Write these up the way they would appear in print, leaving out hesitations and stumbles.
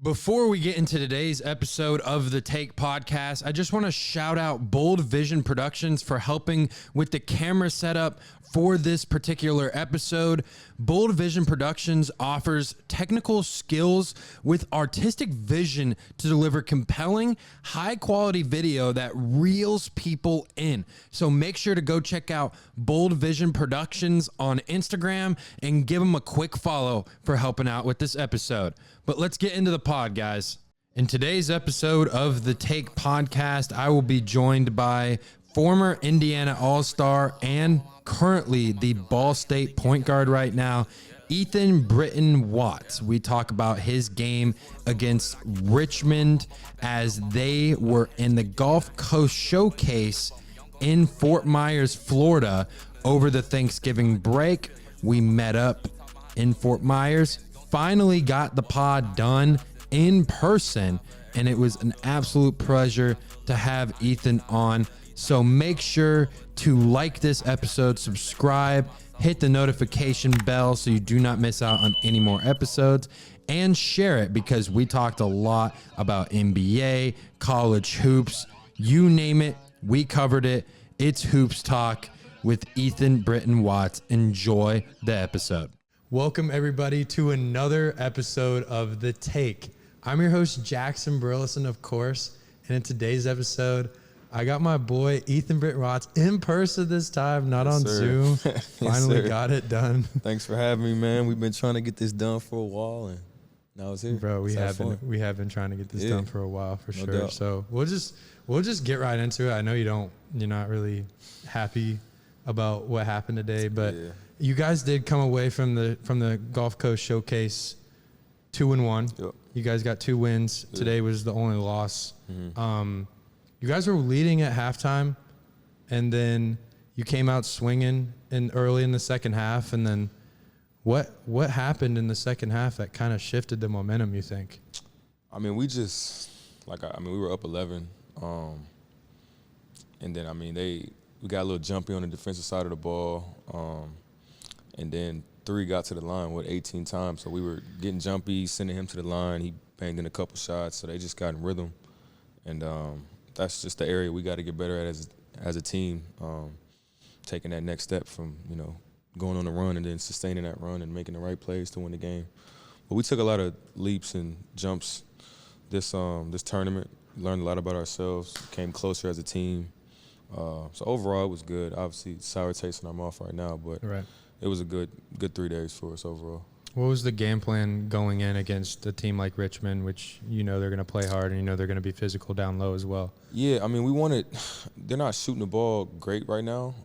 Before we get into today's episode of the Take Podcast, I just want to shout out Bold Vision Productions for helping with the camera setup for this particular episode. Bold Vision Productions offers technical skills with artistic vision to deliver compelling, high-quality video that reels people in. So make sure to go check out Bold Vision Productions on Instagram and give them a quick follow for helping out with this episode. But let's get into the pod, guys. In today's episode of the Take Podcast, I will be joined by former Indiana All-Star and currently the Ball State point guard right now, Brittain-Watts. We talk about his game against Richmond as they were in the Gulf Coast Showcase in Fort Myers, Florida over the Thanksgiving break. We met up in Fort Myers, finally got the pod done in person, and it was an absolute pleasure to have Ethan on. So make sure to like this episode, subscribe, hit the notification bell so you do not miss out on any more episodes, and share it because we talked a lot about NBA, college hoops, you name it, we covered it. It's Hoops Talk with Brittain-Watts. Enjoy the episode. Welcome, everybody, to another episode of The Take. I'm your host, Jackson Burleson, of course, and in today's episode, I got my boy, Brittain-Watts, in person this time, not on Zoom. Finally got it done. Thanks for having me, man. We've been trying to get this done for a while, and now it's here. Bro, we have been trying to get this done for a while, for sure. Doubt. So we'll just get right into it. I know you're not really happy about what happened today, but you guys did come away from the Gulf Coast Showcase 2-1. Yep. You guys got 2 wins. Yep. Today was the only loss. Mm-hmm. You guys were leading at halftime, and then you came out swinging early in the second half. And then what happened in the second half that kind of shifted the momentum, you think? I mean, we were up 11, and then we got a little jumpy on the defensive side of the ball, and then 3 got to the line 18 times. So we were getting jumpy, sending him to the line. He banged in a couple shots, so they just got in rhythm, and that's just the area we got to get better at as a team, taking that next step from, going on a run and then sustaining that run and making the right plays to win the game. But we took a lot of leaps and jumps this tournament, learned a lot about ourselves, came closer as a team. So overall, it was good. Obviously, sour taste in our mouth right now, but it was a good 3 days for us overall. What was the game plan going in against a team like Richmond, which they're going to play hard and they're going to be physical down low as well? Yeah, they're not shooting the ball great right now.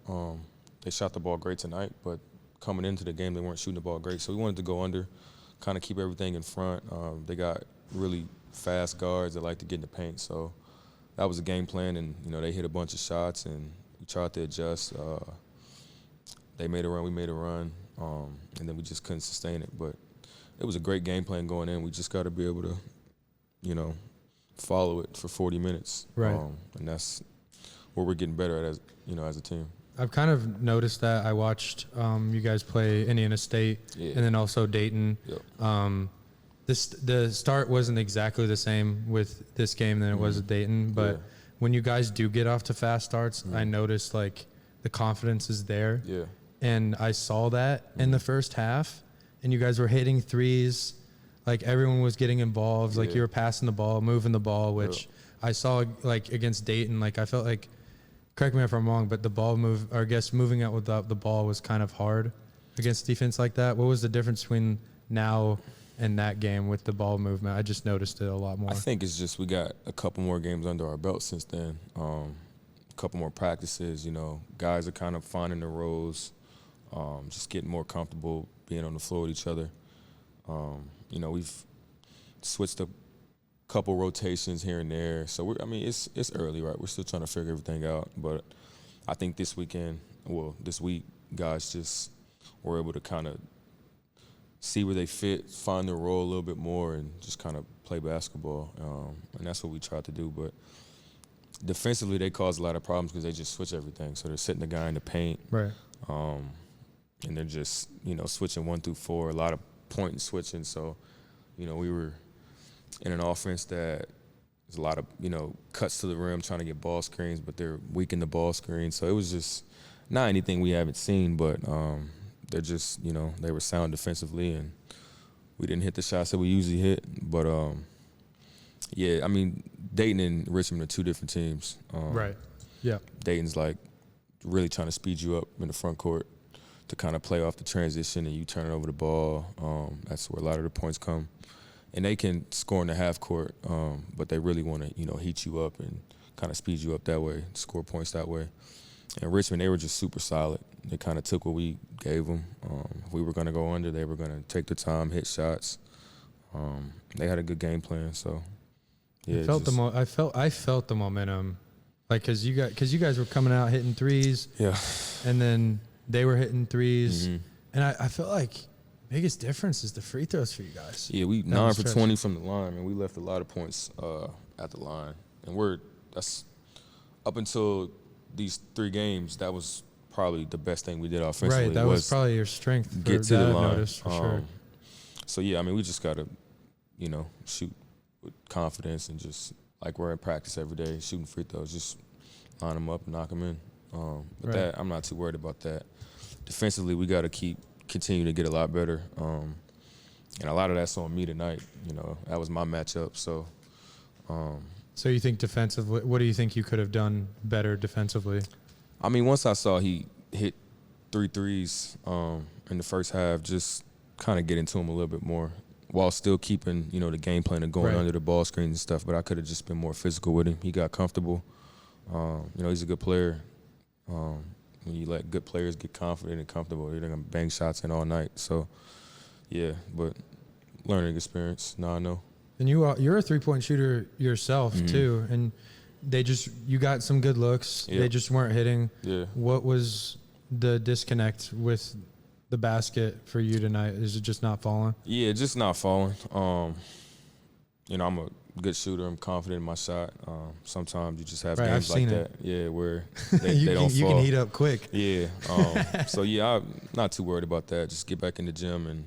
They shot the ball great tonight, but coming into the game, they weren't shooting the ball great. So we wanted to go under, kind of keep everything in front. They got really fast guards that like to get in the paint. So that was the game plan, and, they hit a bunch of shots, and we tried to adjust. They made a run, we made a run. And then we just couldn't sustain it. But it was a great game plan going in. We just got to be able to, follow it for 40 minutes. Right. And that's what we're getting better at as a team. I've kind of noticed that. I watched you guys play Indiana State and then also Dayton. Yep. The start wasn't exactly the same with this game than it was at Dayton. But when you guys do get off to fast starts, I noticed, the confidence is there. Yeah. And I saw that in the first half, and you guys were hitting threes. Everyone was getting involved. You were passing the ball, moving the ball, which I saw, against Dayton. I felt correct me if I'm wrong, but the ball moving out without the ball was kind of hard against defense like that. What was the difference between now and that game with the ball movement? I just noticed it a lot more. I think it's just we got a couple more games under our belt since then. A couple more practices, guys are kind of finding their roles. Just getting more comfortable being on the floor with each other. We've switched a couple rotations here and there. So it's early, right? We're still trying to figure everything out. But I think this week, guys just were able to kind of see where they fit, find their role a little bit more, and just kind of play basketball. And that's what we tried to do. But defensively, they cause a lot of problems because they just switch everything. So they're sitting the guy in the paint. Right. And they're just, switching 1 through 4, a lot of point and switching. So, we were in an offense that is a lot of, cuts to the rim trying to get ball screens, but they're weak in the ball screen. So it was just not anything we haven't seen, but they're just, they were sound defensively, and we didn't hit the shots that we usually hit. But, yeah, I mean, Dayton and Richmond are two different teams. Right, yeah. Dayton's, like, really trying to speed you up in the front court to kind of play off the transition and you turn over the ball. That's where a lot of the points come. And they can score in the half court, but they really want to, heat you up and kind of speed you up that way, score points that way. And Richmond, they were just super solid. They kind of took what we gave them. If we were going to go under, they were going to take the time, hit shots. They had a good game plan, so yeah. I felt the momentum, like because you guys were coming out hitting threes, yeah, and then they were hitting threes, mm-hmm. and I felt like biggest difference is the free throws for you guys. Yeah, we 9 for 20 from the line, and we left a lot of points at the line, and that's up until these 3 games, that was probably the best thing we did offensively. Right, that was probably your strength. Get to the line. Noticed, for sure. So yeah, I mean, we just gotta, shoot with confidence and just like we're in practice every day, shooting free throws, just line them up and knock them in. But that I'm not too worried about that. Defensively, we got to continue to get a lot better, and a lot of that's on me tonight. That was my matchup. So. So you think defensively, what do you think you could have done better defensively? I mean, once I saw he hit 3 threes in the first half, just kind of get into him a little bit more while still keeping, the game plan of going under the ball screens and stuff. But I could have just been more physical with him. He got comfortable. He's a good player. When you let good players get confident and comfortable, they're going to bang shots in all night. So, yeah, but learning experience. Now I know. And you're a three-point shooter yourself, mm-hmm. too. And you got some good looks. Yeah. They just weren't hitting. Yeah. What was the disconnect with the basket for you tonight? Is it just not falling? Yeah, just not falling. I'm a good shooter. I'm confident in my shot. Sometimes you just have games like that. Yeah, where they don't fall. You can heat up quick. Yeah. So, yeah, I'm not too worried about that. Just get back in the gym and,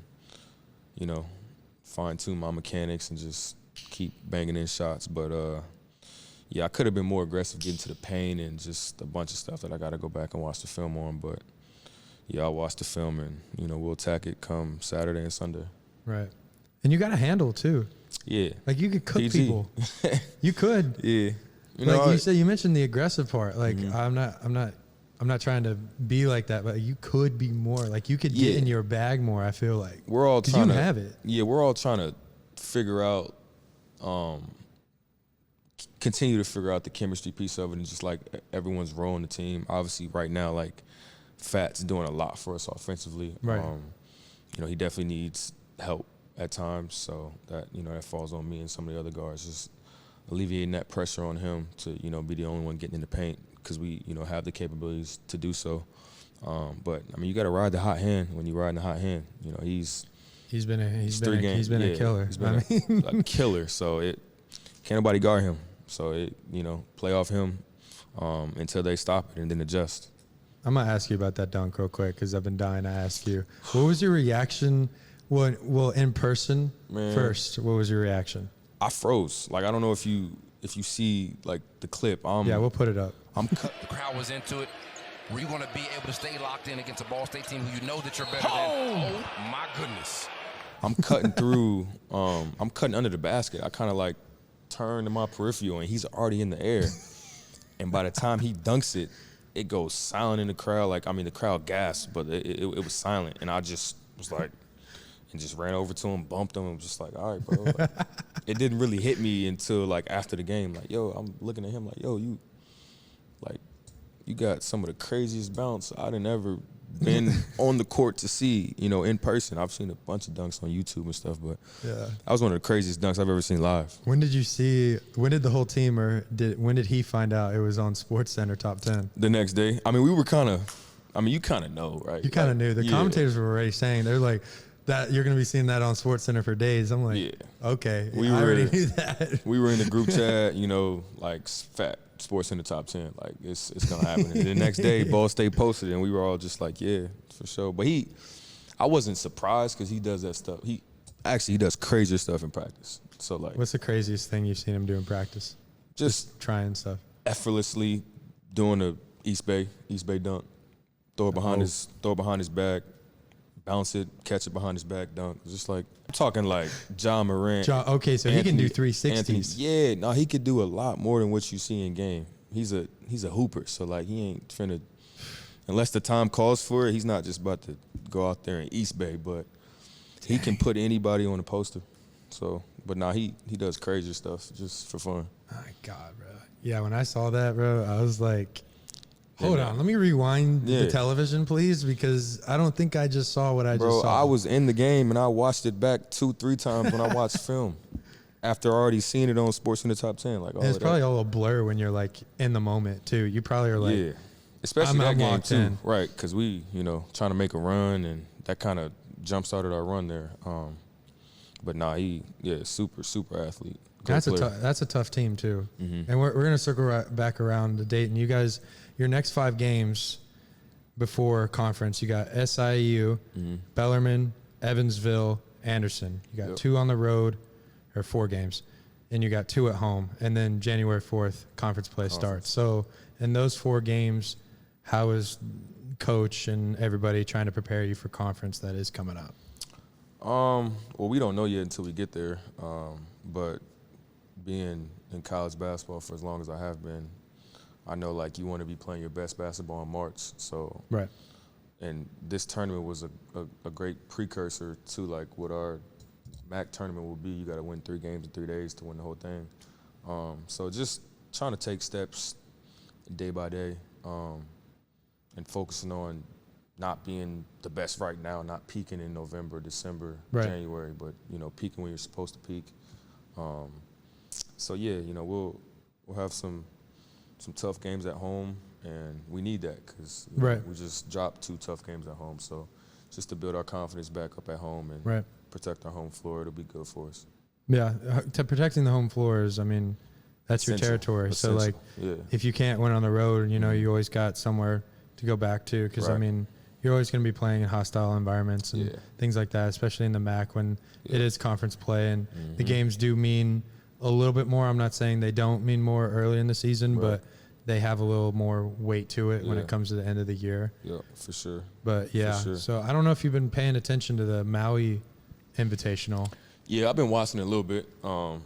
fine-tune my mechanics and just keep banging in shots. But, yeah, I could have been more aggressive getting to the paint and just a bunch of stuff that I got to go back and watch the film on. But, yeah, I'll watch the film and, we'll attack it come Saturday and Sunday. Right. And you got a handle, too. Yeah. Like, you could cook PG. people. You could. Yeah. You mentioned the aggressive part. Like, mm-hmm. I'm not trying to be like that, but you could be more. Like, you could get in your bag more, I feel like. We're all trying to have it. Yeah, we're all trying to figure out, continue to figure out the chemistry piece of it and just, like, everyone's role in the team. Obviously, right now, like, Fat's doing a lot for us offensively. Right. He definitely needs help at times, so that, that falls on me and some of the other guards, just alleviating that pressure on him to, be the only one getting in the paint because we, have the capabilities to do so. But, I mean, you got to ride the hot hand when you're riding the hot hand. He's been a killer. He's been a killer, so can't nobody guard him. So, play off him until they stop it and then adjust. I'm going to ask you about that dunk real quick because I've been dying to ask you. What was your reaction in person? Man, first? What was your reaction? I froze. Like, I don't know if you see, like, the clip. Yeah, we'll put it up. The crowd was into it. Were you going to be able to stay locked in against a Ball State team who you know that you're better than? Oh, my goodness. I'm cutting through. I'm cutting under the basket. I kind of, like, turn to my peripheral, and he's already in the air. And by the time he dunks it, it goes silent in the crowd. Like, I mean, the crowd gasped, but it was silent. And I just was like, and just ran over to him, bumped him, and was just like, all right, bro. Like, it didn't really hit me until, like, after the game. Like, yo, I'm looking at him like, yo, you got some of the craziest bounce I'd ever been on the court to see, in person. I've seen a bunch of dunks on YouTube and stuff, but yeah, that was one of the craziest dunks I've ever seen live. When did the whole team, when did he find out it was on SportsCenter Top 10? The next day. I mean, you kind of know, right? You kind of knew. The commentators were already saying, they're like, that you're going to be seeing that on SportsCenter for days. I'm like, okay, I already knew that. We were in the group chat, like Fat SportsCenter Top 10. Like, it's going to happen. And the next day, Ball State posted it, and we were all just like, yeah, for sure. But I wasn't surprised because he does that stuff. Actually, he does crazier stuff in practice. So, like, what's the craziest thing you've seen him do in practice? Just trying stuff. Effortlessly doing a East Bay dunk. Throw it behind his back, bounce it, catch it behind his back, dunk. Just like, I'm talking like John Morant. Okay, so he can do 360s. Yeah, no, he could do a lot more than what you see in game. He's a hooper, so like he ain't finna, unless the time calls for it, he's not just about to go out there in East Bay, but he can put anybody on a poster. So, but nah, he does crazy stuff just for fun. My God, bro. Yeah, when I saw that, bro, I was like, hold on, let me rewind the television, please, because I don't think I just saw what I just saw. Bro, I was in the game, and I watched it back 2-3 times when I watched film after already seeing it on Sports in the Top 10. Like, it's probably all a blur when you're, like, in the moment, too. You probably are like, yeah, especially that game, too. In. Right, because we, trying to make a run, and that kind of jump-started our run there. But nah, super, super athlete. That's a tough team, too. Mm-hmm. And we're going to circle back around the date, and you guys – your next 5 games before conference, you got SIU, Bellarmine, Evansville, Anderson. You got 2 on the road, or 4 games, and you got 2 at home. And then January 4th, conference play starts. So in those 4 games, how is coach and everybody trying to prepare you for conference that is coming up? Well, we don't know yet until we get there. But being in college basketball for as long as I have been, I know, like, you want to be playing your best basketball in March. So, right. And this tournament was a great precursor to, like, what our MAC tournament will be. You got to win 3 games in 3 days to win the whole thing. So just trying to take steps day by day and focusing on not being the best right now, not peaking in November, December, January, but, peaking when you're supposed to peak. So, yeah, we'll have some tough games at home, and we need that because we just dropped 2 tough games at home. So just to build our confidence back up at home and protect our home floor, it'll be good for us. Yeah, protecting the home floors, I mean, that's your territory. Essential. So, like, if you can't win on the road, you always got somewhere to go back to because, I mean, you're always going to be playing in hostile environments and things like that, especially in the MAC when it is conference play and the games do mean a little bit more. I'm not saying they don't mean more early in the season, but they have a little more weight to it when it comes to the end of the year. Yeah, for sure. But, so I don't know if you've been paying attention to the Maui Invitational. Yeah, I've been watching it a little bit. Our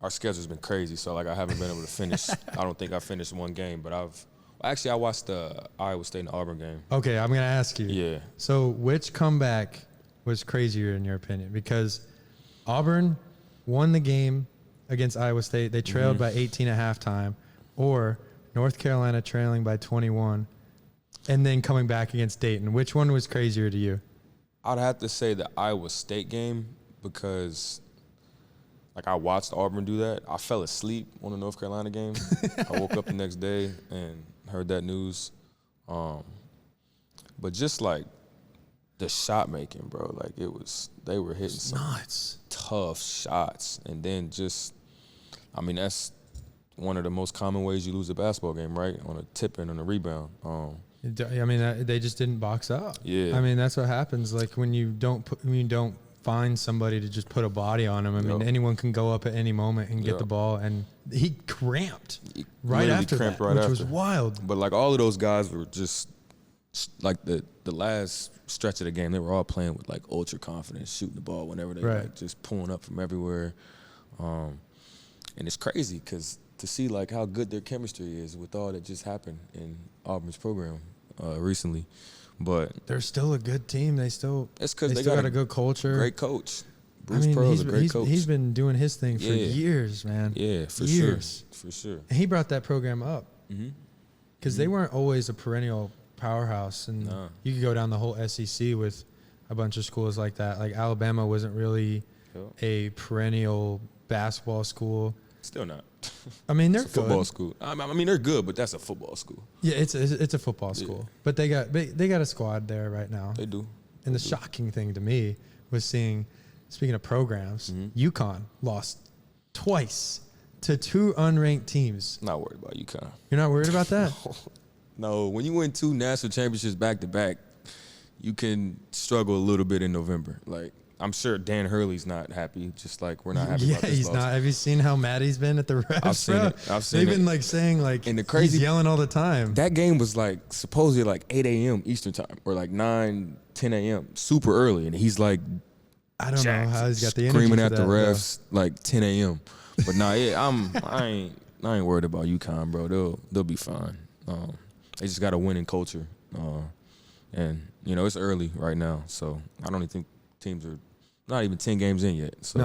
schedule's been crazy, so, like, I haven't been able to finish. I don't think I finished 1 game, but I watched the Iowa State and Auburn game. Okay, I'm going to ask you. Yeah. So which comeback was crazier in your opinion? Because Auburn won the game against Iowa State. They trailed by 18 at halftime. Or North Carolina trailing by 21 and then coming back against Dayton. Which one was crazier to you? I'd have to say the Iowa State game because, like, I watched Auburn do that. I fell asleep on the North Carolina game. I woke up the next day and heard that news. But just, like, the shot making, bro, like, they were hitting some tough shots. And then that's one of the most common ways you lose a basketball game, right? On a tip-in, on a rebound. They just didn't box up. Yeah. I mean, that's what happens. Like when you don't find somebody to just put a body on them. I mean, anyone can go up at any moment and get the ball. And he cramped right after that, which was wild. But, like, all of those guys were just, like, the last stretch of the game, they were all playing with, like, ultra confidence, shooting the ball whenever they like, just pulling up from everywhere. And it's crazy because to see, like, how good their chemistry is with all that just happened in Auburn's program recently. But they're still a good team. They still they got a good culture. Great coach. Bruce Pearl's a great coach. He's been doing his thing for years, man. Yeah, for years. Sure. For sure. And he brought that program up because they weren't always a perennial powerhouse. And you could go down the whole SEC with a bunch of schools like that. Like Alabama wasn't really a perennial basketball school. Still not. I mean, they're good. Football school. I mean, they're good, but that's a football school. Yeah, it's a football school. But they got a squad there right now. They do. And the shocking thing to me was seeing, speaking of programs, UConn lost twice to 2 unranked teams. Not worried about UConn. You're not worried about that? No. When you win 2 national championships back to back, you can struggle a little bit in November. Like, I'm sure Dan Hurley's not happy, just like we're not happy about this he's loss. not. Have you seen how mad he's been at the refs? I've seen bro? it. I've seen They've it. been like saying like And the crazy- he's yelling all the time. That game was like supposedly like 8 a.m. Eastern time or like 9, 10 a.m. super early, and he's like I don't know how he's got the energy screaming for at the that, refs like 10 a.m. But nah, I ain't worried about UConn, bro. They'll be fine. They just got a winning culture, and you know it's early right now, so I don't even think teams are not even 10 games in yet. So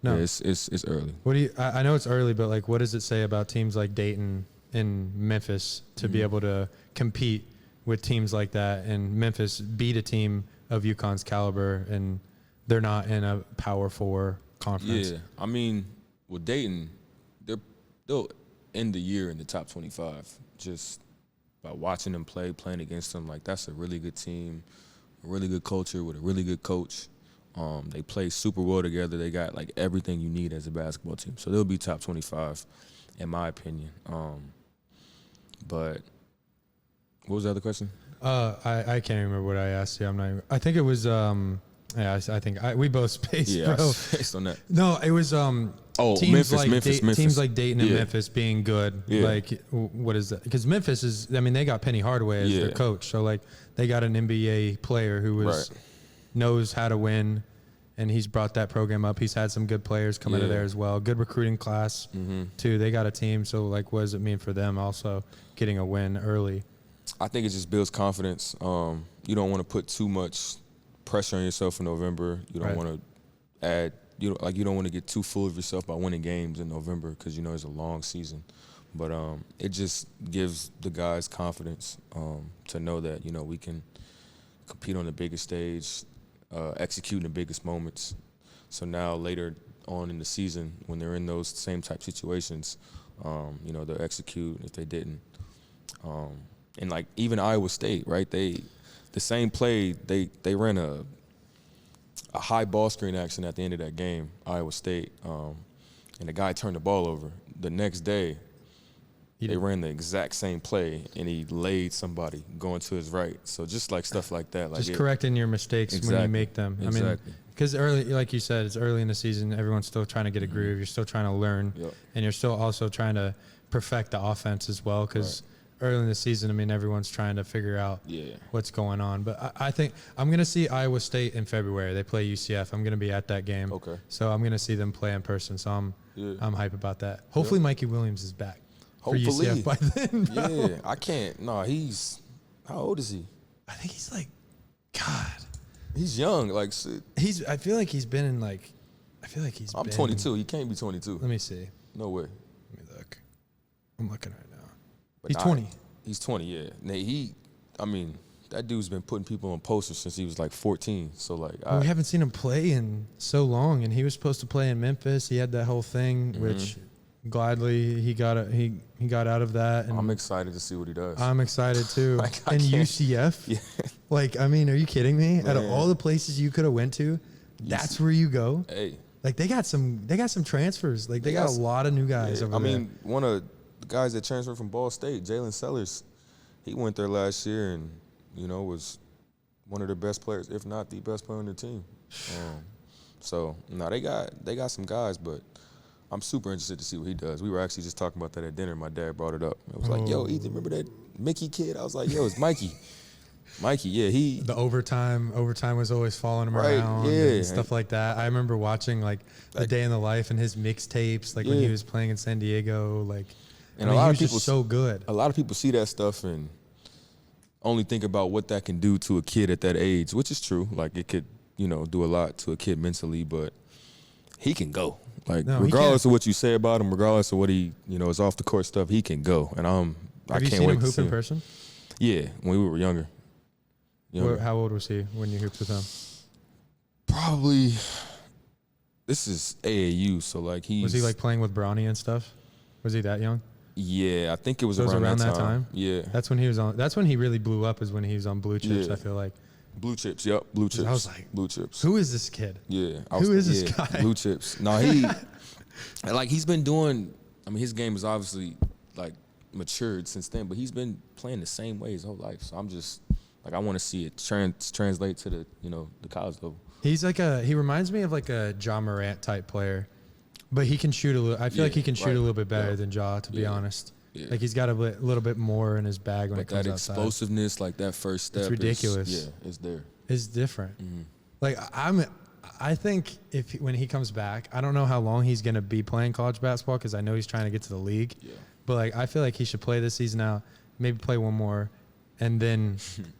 No. yeah, it's early. What do you? I know it's early, but like, what does it say about teams like Dayton and Memphis to be able to compete with teams like that? And Memphis beat a team of UConn's caliber, and they're not in a Power 4 conference. Yeah, I mean, with Dayton, they'll end the year in the top 25 just by watching them play, playing against them. Like, that's a really good team, a really good culture with a really good coach. They play super well together. They got, like, everything you need as a basketball team. So they'll be top 25, in my opinion. But what was the other question? I can't remember what I asked you. I think it was yeah. I think we both spaced, Yeah, bro. based on that. No, it was teams Memphis. teams like Dayton and Yeah. Memphis being good. Yeah. Like, what is that? Because Memphis is, I mean, they got Penny Hardaway as their Yeah. coach, so like they got an NBA player who knows how to win, and he's brought that program up. He's had some good players come out of Yeah. there as well. Good recruiting class too. They got a team. So like, what does it mean for them also getting a win early? I think it just builds confidence. You don't want to put too much pressure on yourself in November. You don't Right. want to add, you don't want to get too full of yourself by winning games in November because you know it's a long season. But it just gives the guys confidence to know that we can compete on the biggest stage, execute in the biggest moments. So now later on in the season, when they're in those same type situations, they'll execute if they didn't. And like even Iowa State, right? The same play, they ran a high ball screen action at the end of that game, Iowa State, and the guy turned the ball over. The next day, they ran the exact same play, and he laid somebody going to his right. So just like stuff like that. Like Correcting your mistakes when you make them. Exactly. I mean, because early, like you said, it's early in the season. Everyone's still trying to get a groove. You're still trying to learn, and you're still also trying to perfect the offense as well. Because early in the season, I mean, everyone's trying to figure out what's going on. But I think I'm going to see Iowa State in February. They play UCF. I'm going to be at that game. Okay. So I'm going to see them play in person. So I'm hype about that. Hopefully Mikey Williams is back for UCF by then, bro. Yeah, I can't. No, how old is he? I think he's like, God. He's young. Like, I feel like he's been in like, I'm 22. He can't be 22. Let me see. No way. Let me look. I'm looking right now. But He's 20. He's 20, yeah. That dude's been putting people on posters since he was like 14. So like, We haven't seen him play in so long, and he was supposed to play in Memphis. He had that whole thing, which gladly he got out of that. And I'm excited to see what he does. I'm excited too. Like, I and can't- UCF, Yeah. like, I mean, are you kidding me? Man. Out of all the places you could have went to, that's where you go. Hey, Like they got some transfers. Like they got a lot of new guys over there. one of the guys that transferred from Ball State, Jalen Sellers, he went there last year and was one of the best players, if not the best player on the team. They got some guys, but I'm super interested to see what he does. We were actually just talking about that at dinner. My dad brought it up. It was like, yo, Ethan, remember that Mickey kid? I was like, yo, it's Mikey. Mikey, yeah, the overtime was always following him Right, around and stuff like that. I remember watching like the day in the life and his mixtapes, like when he was playing in San Diego, like, and he a lot was of people just so good. A lot of people see that stuff and only think about what that can do to a kid at that age, which is true. Like it could, do a lot to a kid mentally, but he can go. Like regardless of what you say about him, regardless of what he, is off the court stuff, he can go. And I Have you can't seen wait him to hoop see in him. person? Yeah, when we were younger. How old was he when you hooped with him? Probably. This is AAU, so like was he like playing with Bronny and stuff? Was he that young? Yeah, I think it was So around that time. Yeah, That's when he was on. That's when he really blew up. Is when he was on Blue Chips. Yeah. I feel like. Blue Chips. Yep, Blue Chips. I was like, Blue Chips. Who is this kid? Yeah, Who is this guy? Blue Chips. No, he's been doing. I mean, his game is obviously like matured since then, but he's been playing the same way his whole life. So I'm just Like I want to see it translate to the the college level. He reminds me of like a Ja Morant type player, but he can shoot a little. I feel like he can shoot a little bit better than Ja, to be honest. Yeah. Like he's got a little bit more in his bag when it comes outside. That explosiveness, like that first step, it's ridiculous. It's there. It's different. Like I think when he comes back, I don't know how long he's gonna be playing college basketball because I know he's trying to get to the league. Yeah. But like I feel like he should play this season out, maybe play one more, and then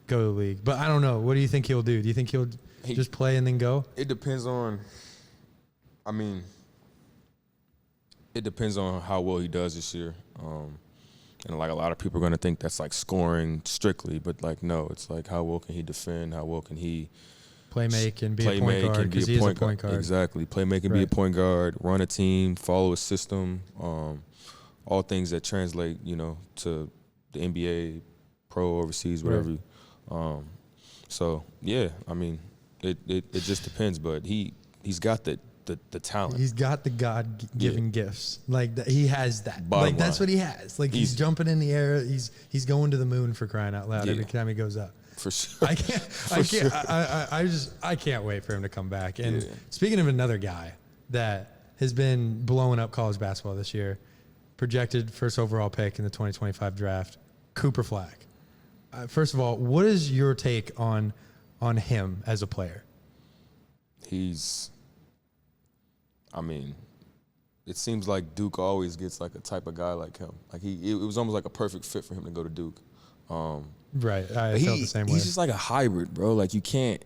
go to the league. But I don't know. What do you think he'll do? Do you think he'll just play and then go? It depends on. I mean, it depends on how well he does this year. And like a lot of people are going to think that's like scoring strictly, but like no, it's like how well can he defend? How well can he play-make and be a point guard? Because he is a point guard. Exactly. Play-make and be a point guard, run a team, follow a system, all things that translate, to the NBA, pro, overseas, whatever. Right. So, yeah, I mean, it just depends, but he's got the talent. He's got the God-given gifts. Like he has that. Bottom that's line. What he has. Like he's jumping in the air. He's going to the moon for crying out loud every time he goes up. For sure. I can't wait for him to come back. And speaking of another guy that has been blowing up college basketball this year, projected first overall pick in the 2025 draft, Cooper Flagg. First of all, what is your take on him as a player? It seems like Duke always gets like a type of guy like him. Like it was almost like a perfect fit for him to go to Duke. Right, I felt the same way. He's just like a hybrid, bro. Like he can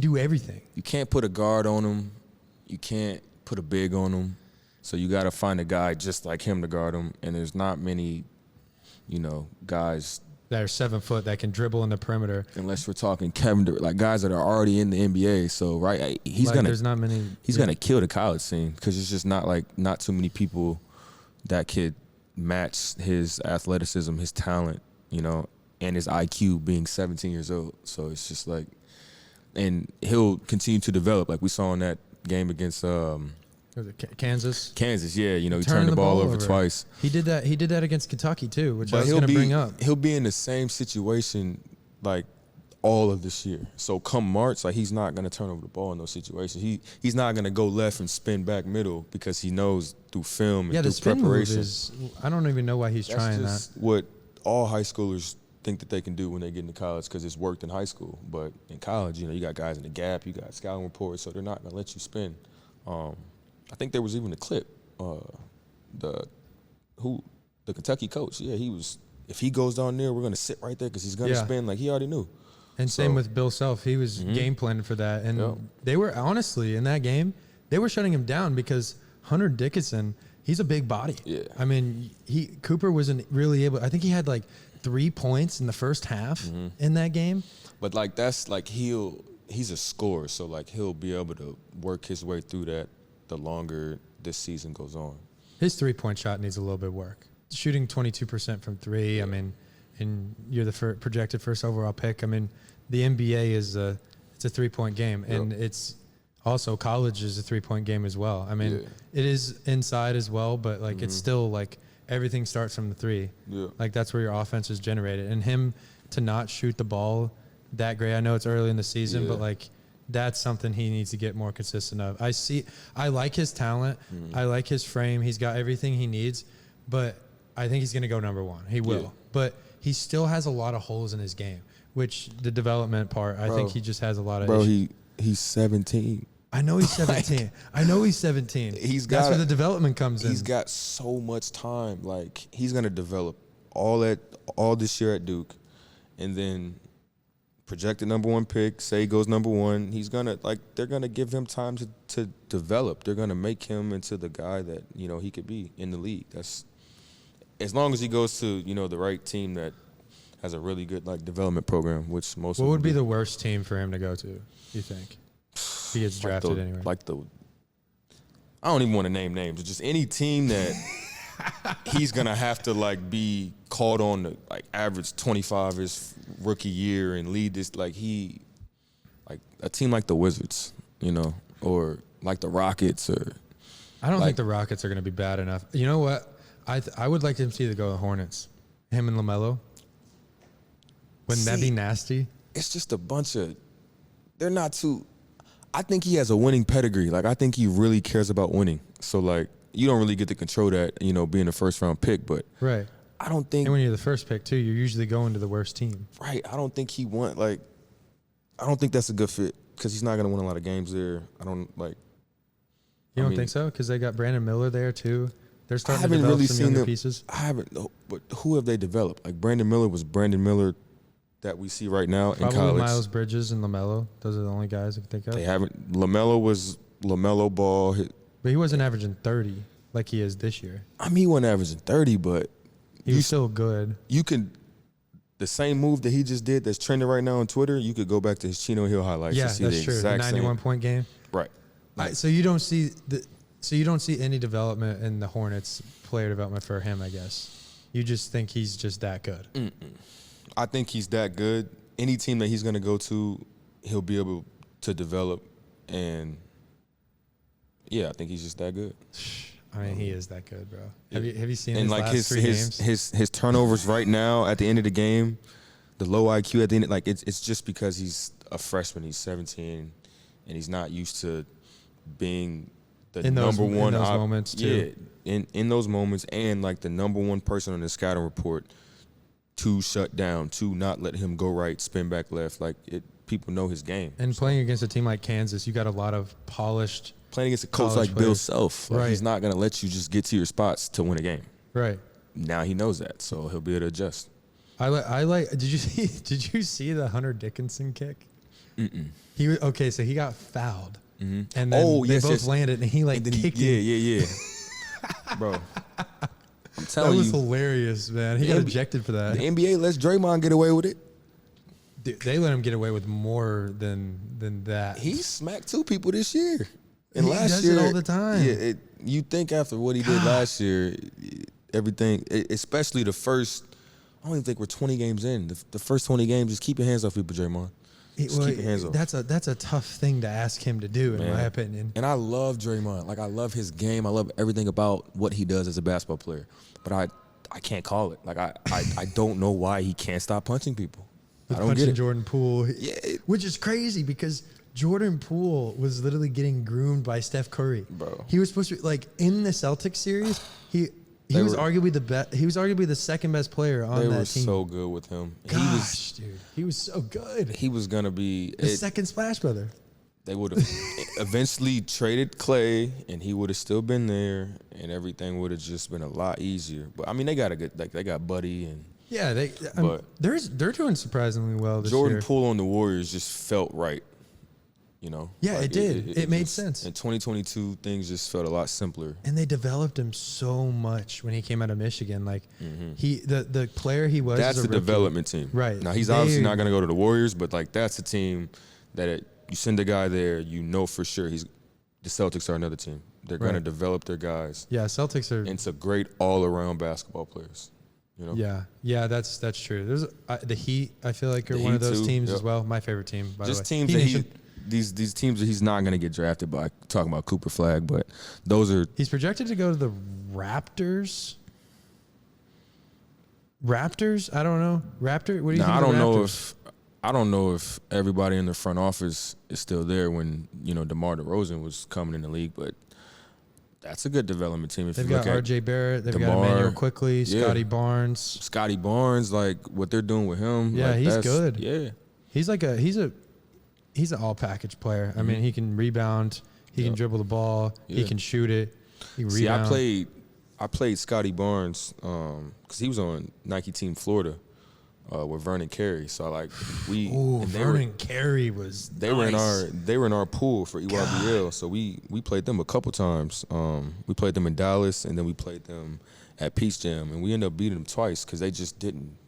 do everything. You can't put a guard on him. You can't put a big on him. So you got to find a guy just like him to guard him. And there's not many, guys that are 7 foot that can dribble in the perimeter. Unless we're talking Kevin Durant, like guys that are already in the NBA. So there's not many. He's gonna kill the college scene because it's just not too many people that could match his athleticism, his talent, and his IQ being 17 years old. So it's just like, and he'll continue to develop like we saw in that game against was it Kansas? Kansas, yeah. He turned the ball over twice. He did that against Kentucky too, which I was going to bring up. He'll be in the same situation like all of this year. So come March, like he's not going to turn over the ball in those situations. He's not going to go left and spin back middle because he knows through film and through preparation. Move is, I don't even know why he's trying that. That's just what all high schoolers think that they can do when they get into college because it's worked in high school. But in college, you got guys in the gap, you got scouting reports, so they're not going to let you spin. I think there was even a clip. The Kentucky coach, he was. If he goes down there, we're gonna sit right there because he's gonna spin. Like he already knew. And same with Bill Self, he was game planning for that. And they were honestly in that game, they were shutting him down because Hunter Dickinson, he's a big body. Yeah. I mean, Cooper wasn't really able. I think he had like 3 points in the first half in that game. But like that's like he's a scorer, so like he'll be able to work his way through that. The longer this season goes on. His 3-point shot needs a little bit of work. Shooting 22% from three, I mean, and you're the projected first overall pick. I mean, the NBA it's a 3-point game, and it's also college is a 3-point game as well. I mean, it is inside as well, but like it's still like everything starts from the three. Yeah. Like that's where your offense is generated. And him to not shoot the ball that great, I know it's early in the season, but like that's something he needs to get more consistent of. I like his talent. I like his frame. He's got everything he needs, but I think he's going to go number one. He will. Yeah. But he still has a lot of holes in his game, which the development part, I think he just has a lot of issues. He's 17. I know he's 17. I know he's 17. That's where the development comes in. He's got so much time. Like, he's going to develop all this year at Duke, and then projected number one pick, say he goes number one, they're gonna give him time to develop. They're gonna make him into the guy that he could be in the league. That's as long as he goes to the right team that has a really good development program, which most. What would be the worst team for him to go to? You think he gets drafted anyway? I don't even want to name names. Just any team that he's gonna have to be called on to average 25 his rookie year and lead this a team like the Wizards, or like the Rockets, or I don't think the Rockets are gonna be bad enough. You know what? I would like to see to go to the Hornets. Him and LaMelo. Wouldn't that be nasty? It's just a bunch of. They're not too. I think he has a winning pedigree. Like, I think he really cares about winning. So, like, you don't really get to control that, being a first-round pick. But right. I don't think. And when you're the first pick, too, you're usually going to the worst team. Right. I don't think he I don't think that's a good fit because he's not going to win a lot of games there. I don't, like. You don't think so? Because they got Brandon Miller there, too. They're starting to develop really some seen younger them, pieces. I haven't, but who have they developed? Like, Brandon Miller was Brandon Miller that we see right now Probably in college. Miles Bridges and LaMelo. Those are the only guys I can think of. They haven't. LaMelo was LaMelo Ball. But he wasn't averaging 30 like he is this year. I mean, he wasn't averaging 30, but He was still good. You can. The same move that he just did that's trending right now on Twitter, you could go back to his Chino Hill highlights Yeah, and see that's the true. The exact 91-point game. Right. So you don't see any development in the Hornets player development for him, I guess. You just think he's just that good. I think he's that good. Any team that he's going to go to, he'll be able to develop. And, yeah, I think he's just that good. I mean, he is that good, bro. Yeah. Have you seen and his like last three games? his turnovers right now at the end of the game, the low IQ at the end, like it's just because he's a freshman. He's 17, and he's not used to being the number one. In those moments, too. Yeah, in those moments, and like the number one person on the scouting report to shut down, to not let him go right, spin back left. Like people know his game. And playing against a team like Kansas, you got a lot of polished. Playing against a coach like Bill Self, like, he's not going to let you just get to your spots to win a game. Right. Now he knows that, so he'll be able to adjust. I like. Did you see the Hunter Dickinson kick? So he got fouled, and then they both landed, and he kicked him. Yeah. Bro, I'm telling That you, was hilarious, man. He got ejected for that. the NBA lets Draymond get away with it. Dude, they let him get away with more than that. He smacked 2 people this year. And He last does year, it all the time. Yeah, you think after what he did last year, everything, especially the first, I don't even think we're 20 games in. The first 20 games, just keep your hands off people, Draymond. Just keep your hands off. That's a tough thing to ask him to do, in my opinion. And I love Draymond. Like, I love his game. I love everything about what he does as a basketball player. But I can't call it. Like, I don't know why he can't stop punching people. I don't get it. Jordan Poole, Yeah. which is crazy because Jordan Poole was literally getting groomed by Steph Curry. Bro. He was supposed to in the Celtics series, he was arguably the best. He was arguably the second best player on that team. They were so good with him. Gosh, dude, he was so good. He was gonna be The second Splash Brother. They would have eventually traded Clay, and he would have still been there, and everything would have just been a lot easier. But I mean, they got a good, they got Buddy and yeah, they're doing surprisingly well this Jordan year. Poole on the Warriors just felt right. Yeah, like it did. It made sense. In 2022, things just felt a lot simpler. And they developed him so much when he came out of Michigan. Like the player he was. That's as a the rookie, development team. Right. Now he's obviously not going to go to the Warriors, but like that's a team that you send a guy there, for sure the Celtics are another team. They're going to develop their guys. Yeah, Celtics are into great all-around basketball players. Yeah, that's true. There's the Heat. I feel like are one of those teams as well. My favorite team, by the way. Just teams that these teams that he's not going to get drafted by. Talking about Cooper Flagg, but those are. He's projected to go to the Raptors. I don't know. What do you think? I don't know if everybody in the front office is still there when DeMar DeRozan was coming in the league, but that's a good development team. If they've you got look R.J. Barrett, they've DeMar, got Emmanuel Quickly, Scotty Barnes. Like what they're doing with him. Yeah, he's good. Yeah, he's an all package player. I mean, he can rebound, he can dribble the ball, he can shoot it. He can rebound. I played Scotty Barnes because he was on Nike Team Florida with Vernon Carey. So Vernon Carey was. They were in our pool for EYBL. So we played them a couple times. We played them in Dallas, and then we played them at Peach Jam, and we ended up beating them twice because they just didn't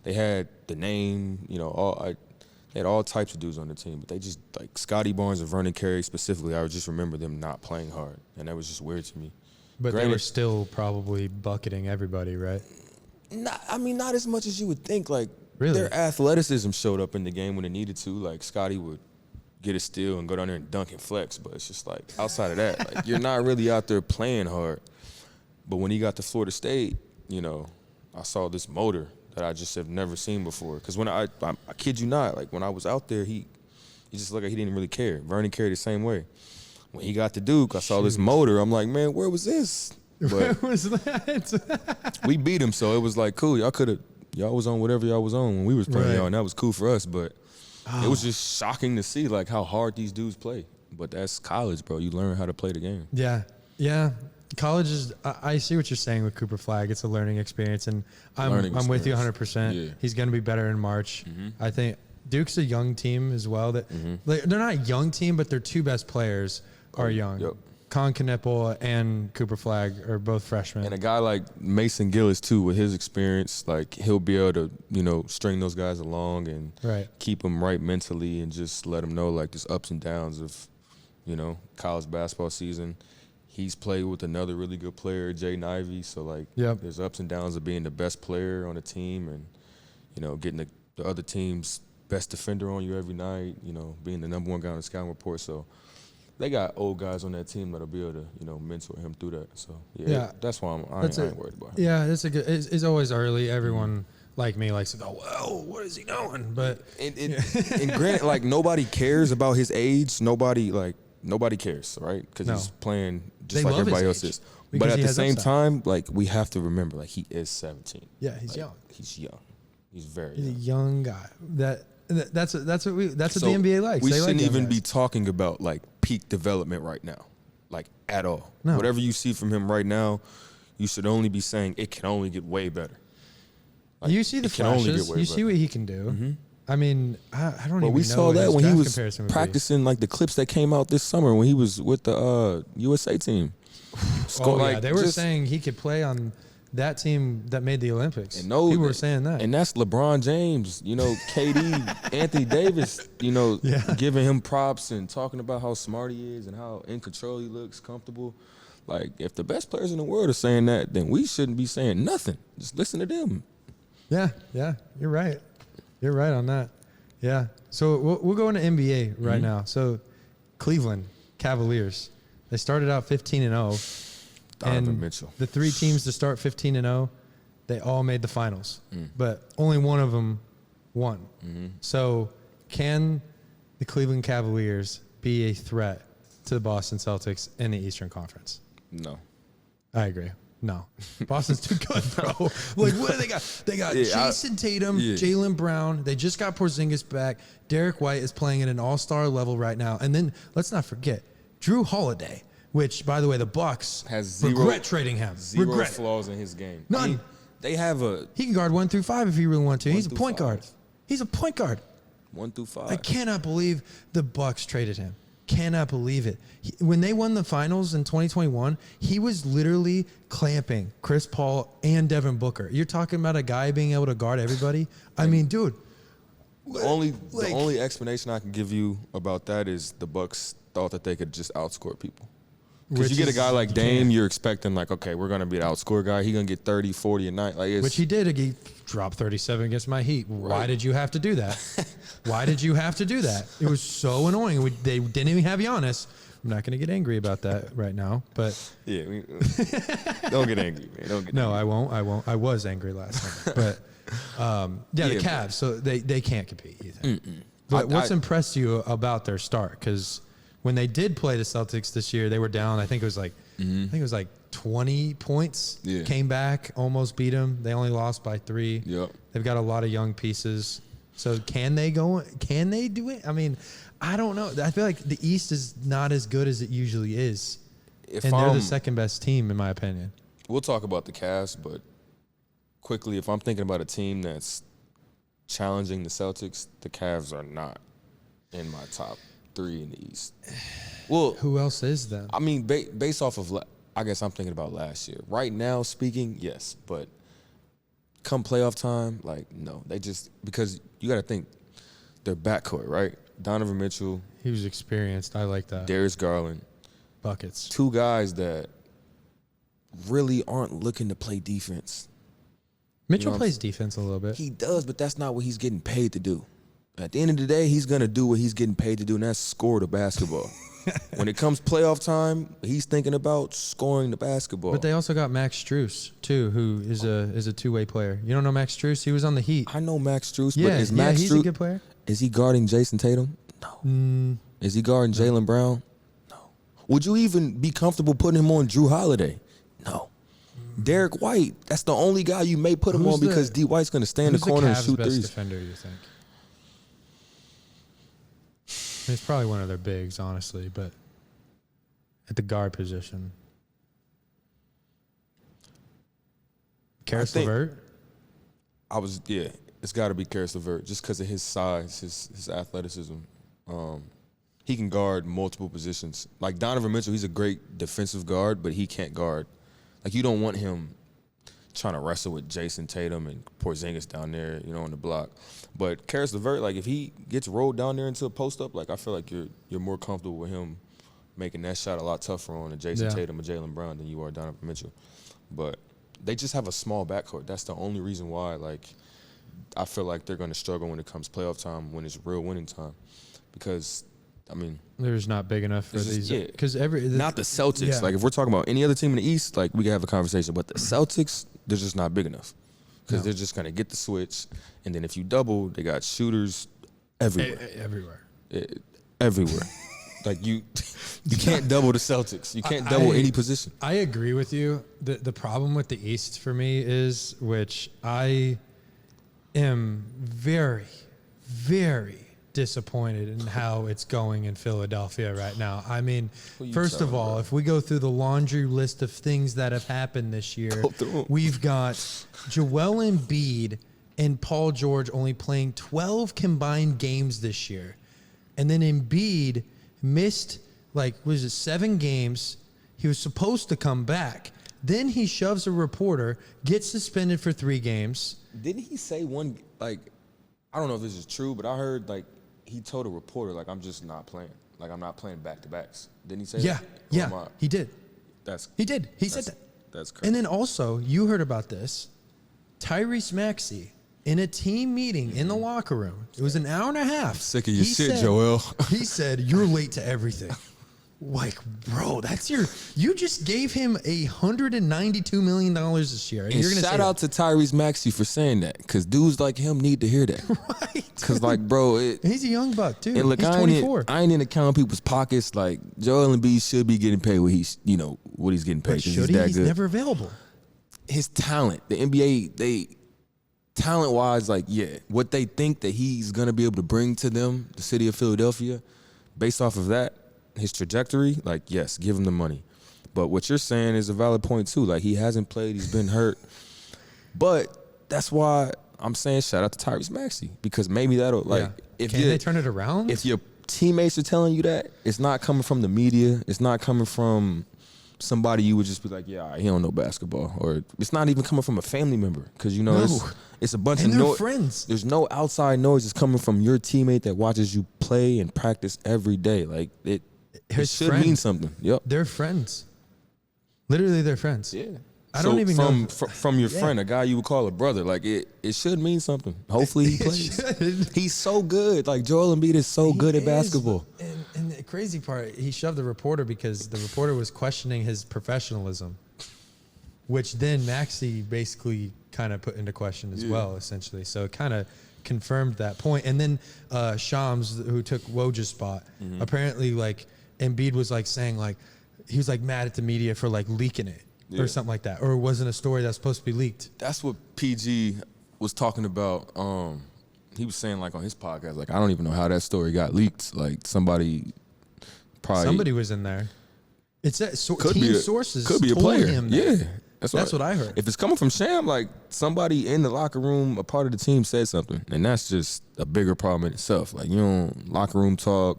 They had the name, they had all types of dudes on the team, but they just Scotty Barnes and Vernon Carey specifically. I would just remember them not playing hard, and that was just weird to me. But they were still probably bucketing everybody, right? Not as much as you would think. Really? Their athleticism showed up in the game when it needed to. Scotty would get a steal and go down there and dunk and flex, but it's just outside of that, you're not really out there playing hard. But when he got to Florida State, I saw this motor that I just have never seen before. Because when I kid you not, like when I was out there, he just looked like he didn't really care. Vernon carried the same way. When he got to Duke, I saw this motor. I'm like, man, where was this? But where was that? we beat him, so it was like cool. Y'all was on whatever y'all was on when we was playing y'all, and that was cool for us. But it was just shocking to see like how hard these dudes play. But that's college, bro. You learn how to play the game. Yeah. College is. I see what you're saying with Cooper Flagg. It's a learning experience, and I'm with you 100%. Yeah. He's going to be better in March. I think Duke's a young team as well. That they're not a young team, but their two best players are young. Yep. Con Kneppel and Cooper Flagg are both freshmen. And a guy like Mason Gillis too, with his experience, like he'll be able to string those guys along and keep them right mentally, and just let them know like there's ups and downs of college basketball season. He's played with another really good player, Jaden Ivey. So, like, there's ups and downs of being the best player on the team and, getting the other team's best defender on you every night, being the number one guy on the scouting report. So, they got old guys on that team that'll be able to, mentor him through that. So, that's why I ain't worried about him. Yeah, it's always early. Everyone like me likes to go, well, what is he doing? But and granted, like, nobody cares about his age. Nobody cares, right? Because he's playing just like everybody else is. But at the same time, like, we have to remember, like, he is 17. Yeah, he's young. He's young. He's very young. young. He's a young guy. That's what the NBA likes. We they shouldn't like even guys. be talking about, like, peak development right now, like, at all. No. Whatever you see from him right now, you should only be saying it can only get way better. Like, you see the flashes. You see what he can do. I mean, I don't even know. We saw that when he was practicing, like the clips that came out this summer when he was with the USA team. They were saying he could play on that team that made the Olympics. And people were saying that. And that's LeBron James, KD, Anthony Davis, giving him props and talking about how smart he is and how in control he looks, comfortable. Like, if the best players in the world are saying that, then we shouldn't be saying nothing. Just listen to them. Yeah, you're right. You're right on that. Yeah. So we'll go into NBA right now. So Cleveland Cavaliers, they started out 15-0. Donovan Mitchell. The three teams to start 15-0, they all made the finals, but only one of them won. So can the Cleveland Cavaliers be a threat to the Boston Celtics in the Eastern Conference? No. I agree. No. Boston's too good, bro. Like, what do they got? They got Jason Tatum, Jaylen Brown. They just got Porzingis back. Derek White is playing at an all-star level right now. And then let's not forget Drew Holiday, which, by the way, the Bucks regret trading him. Zero flaws in his game. None. I mean, they have he can guard 1 through 5 if he really wants to. He's a point guard. He's a point guard. 1 through 5. I cannot believe the Bucks traded him. Cannot believe it. When they won the finals in 2021, he was literally clamping Chris Paul and Devin Booker. You're talking about a guy being able to guard everybody? I mean, dude. The only explanation I can give you about that is the Bucks thought that they could just outscore people. Because you get a guy like Dame, you're expecting, like, okay, we're going to be the outscore guy. He's going to get 30, 40 a night. Which he did. He dropped 37 against my Heat. Right. Why did you have to do that? Why did you have to do that? It was so annoying. They didn't even have Giannis. I'm not going to get angry about that right now. But don't get angry, man. Don't get angry. I won't. I was angry last night. But, the Cavs, so they can't compete either. But what's impressed you about their start? Because when they did play the Celtics this year, they were down. I think it was like 20 points. Yeah. Came back, almost beat them. They only lost by 3. Yep. They've got a lot of young pieces. So can they do it? I mean, I don't know. I feel like the East is not as good as it usually is. They're the second best team, in my opinion. We'll talk about the Cavs, but quickly, if I'm thinking about a team that's challenging the Celtics, the Cavs are not in my top 3 in the East. Well, who else is then? I mean, based off of, I guess I'm thinking about last year. Right now, speaking, yes, but come playoff time, like, no. They just, because you got to think, their backcourt, right? Donovan Mitchell. He was experienced. I like that. Darius Garland. Buckets. 2 guys that really aren't looking to play defense. Mitchell plays defense a little bit. He does, but that's not what he's getting paid to do. At the end of the day, he's going to do what he's getting paid to do, and that's score the basketball. When it comes playoff time, he's thinking about scoring the basketball. But they also got Max Strus too, who is a two-way player. You don't know Max Strus? He was on the Heat. I know Max Strus, Yeah, but is Max he's Strus a good player. Is he guarding Jason Tatum? No. Is he guarding Jaylen Brown? No. Would you even be comfortable putting him on Drew Holiday? No. Derek White, that's the only guy you may put him on because D. White's going to stay in the corner and shoot Who's the Cavs' best threes. defender, you think? It's probably one of their bigs, honestly, but at the guard position. Karis LeVert? It's got to be Karis LeVert just because of his size, his athleticism. He can guard multiple positions. Like Donovan Mitchell, he's a great defensive guard, but he can't guard. Like, you don't want him trying to wrestle with Jason Tatum and Porzingis down there, on the block. But Karis LeVert, like, if he gets rolled down there into a post-up, like, I feel like you're more comfortable with him making that shot a lot tougher on a Jason Tatum or Jaylen Brown than you are Donovan Mitchell. But they just have a small backcourt. That's the only reason why, like, I feel like they're going to struggle when it comes playoff time, when it's real winning time. Because, I mean, there's not big enough for these. Because not the Celtics. Yeah. Like, if we're talking about any other team in the East, like, we can have a conversation. But the Celtics, they're just not big enough. Because they're just going to get the switch. And then if you double, they got shooters everywhere. Everywhere. Like, you can't double the Celtics. You can't double any position. I agree with you. The problem with the East for me is, which I am very, very disappointed in how it's going in Philadelphia right now. I mean, first of all, if we go through the laundry list of things that have happened this year, we've got Joel Embiid and Paul George only playing 12 combined games this year. And then Embiid missed, 7 games. He was supposed to come back. Then he shoves a reporter, gets suspended for 3 games. Didn't he say I don't know if this is true, but I heard, he told a reporter, I'm just not playing. I'm not playing back-to-backs. Didn't he say that? Yeah, he did. He did. He said that. That's crazy. And then also, you heard about this, Tyrese Maxey, in a team meeting in the locker room, it was an hour and a half. Sick of your shit, Joel. He said, "You're late to everything." Bro, you just gave him $192 million this year. And shout out to Tyrese Maxey for saying that, because dudes like him need to hear that. Right. Because, bro. He's a young buck, too. And look, he's 24. I ain't in counting people's pockets. Joel Embiid should be getting paid what he's getting paid. But should he? He's never available. His talent, the NBA, talent-wise, what they think that he's going to be able to bring to them, the city of Philadelphia, based off of that, his trajectory, yes, give him the money. But what you're saying is a valid point, too. He hasn't played. He's been hurt. But that's why I'm saying shout out to Tyrese Maxey, because maybe that'll, if Can they turn it around? If your teammates are telling you that, it's not coming from the media. It's not coming from somebody you would just be like, yeah, he don't know basketball. Or it's not even coming from a family member, because, it's a bunch of noise. Friends. There's no outside noise that's coming from your teammate that watches you play and practice every day. It should mean something. Yep. They're friends. Literally, they're friends. Yeah. I don't even know. From your friend, a guy you would call a brother. It should mean something. Hopefully he plays. He's so good. Joel Embiid is so good at basketball. And the crazy part, he shoved the reporter because the reporter was questioning his professionalism, which then Maxey basically kind of put into question as well, essentially. So it kind of confirmed that point. And then Shams, who took Woj's spot, apparently Embiid was saying he was mad at the media for leaking it or something like that, or it wasn't a story that's supposed to be leaked. That's what PG was talking about. He was saying on his podcast, I don't even know how that story got leaked. Somebody was in there. It's that sources could be a told player. Him that. Yeah. That's what I heard. If it's coming from Sham, somebody in the locker room, a part of the team said something, and that's just a bigger problem in itself. You don't locker room talk,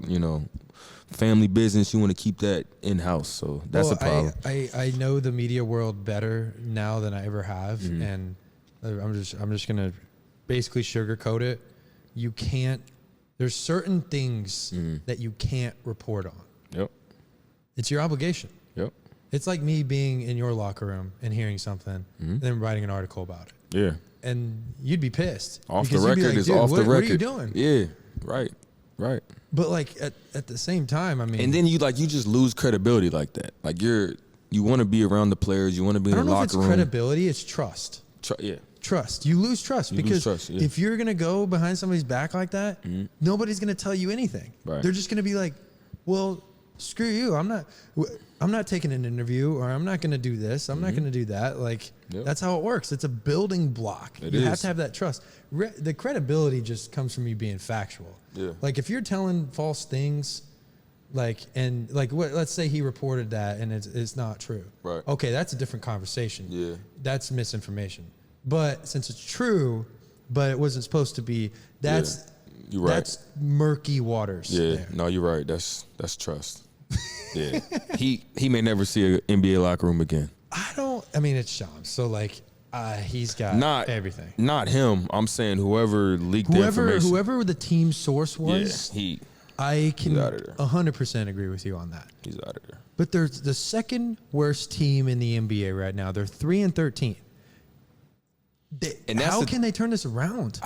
family business. You want to keep that in house, so that's a problem. I know the media world better now than I ever have, and I'm just gonna basically sugarcoat it. You can't. There's certain things that you can't report on. Yep. It's your obligation. Yep. It's like me being in your locker room and hearing something, and then writing an article about it. Yeah. And you'd be pissed. Off the record is off the record. What are you doing? Yeah. Right. But like at the same time, I mean, And then you just lose credibility like that. Like you want to be around the players, you want to be in the locker room. I don't know if it's credibility, it's trust. Yeah. Trust. You lose trust because if you're going to go behind somebody's back like that, nobody's going to tell you anything. Right. They're just going to be like, well, screw you. I'm not taking an interview, or I'm not going to do this. I'm not going to do that. Like, that's how it works. It's a building block. You have to have that trust. The credibility just comes from you being factual. Yeah. Like, if you're telling false things, let's say he reported that and it's not true. Right. Okay, that's a different conversation. Yeah. That's misinformation. But since it's true, but it wasn't supposed to be, that's you're right. That's murky waters. Yeah, there. no, you're right. That's trust. Yeah, he may never see an NBA locker room again. I mean, it's Shams, so like he's got everything. Not him. I'm saying whoever leaked the information. Whoever the team source was. Yeah, I can 100% agree with you on that. He's out of there. But they're the second worst team in the NBA right now. They're 3-13. How can they turn this around?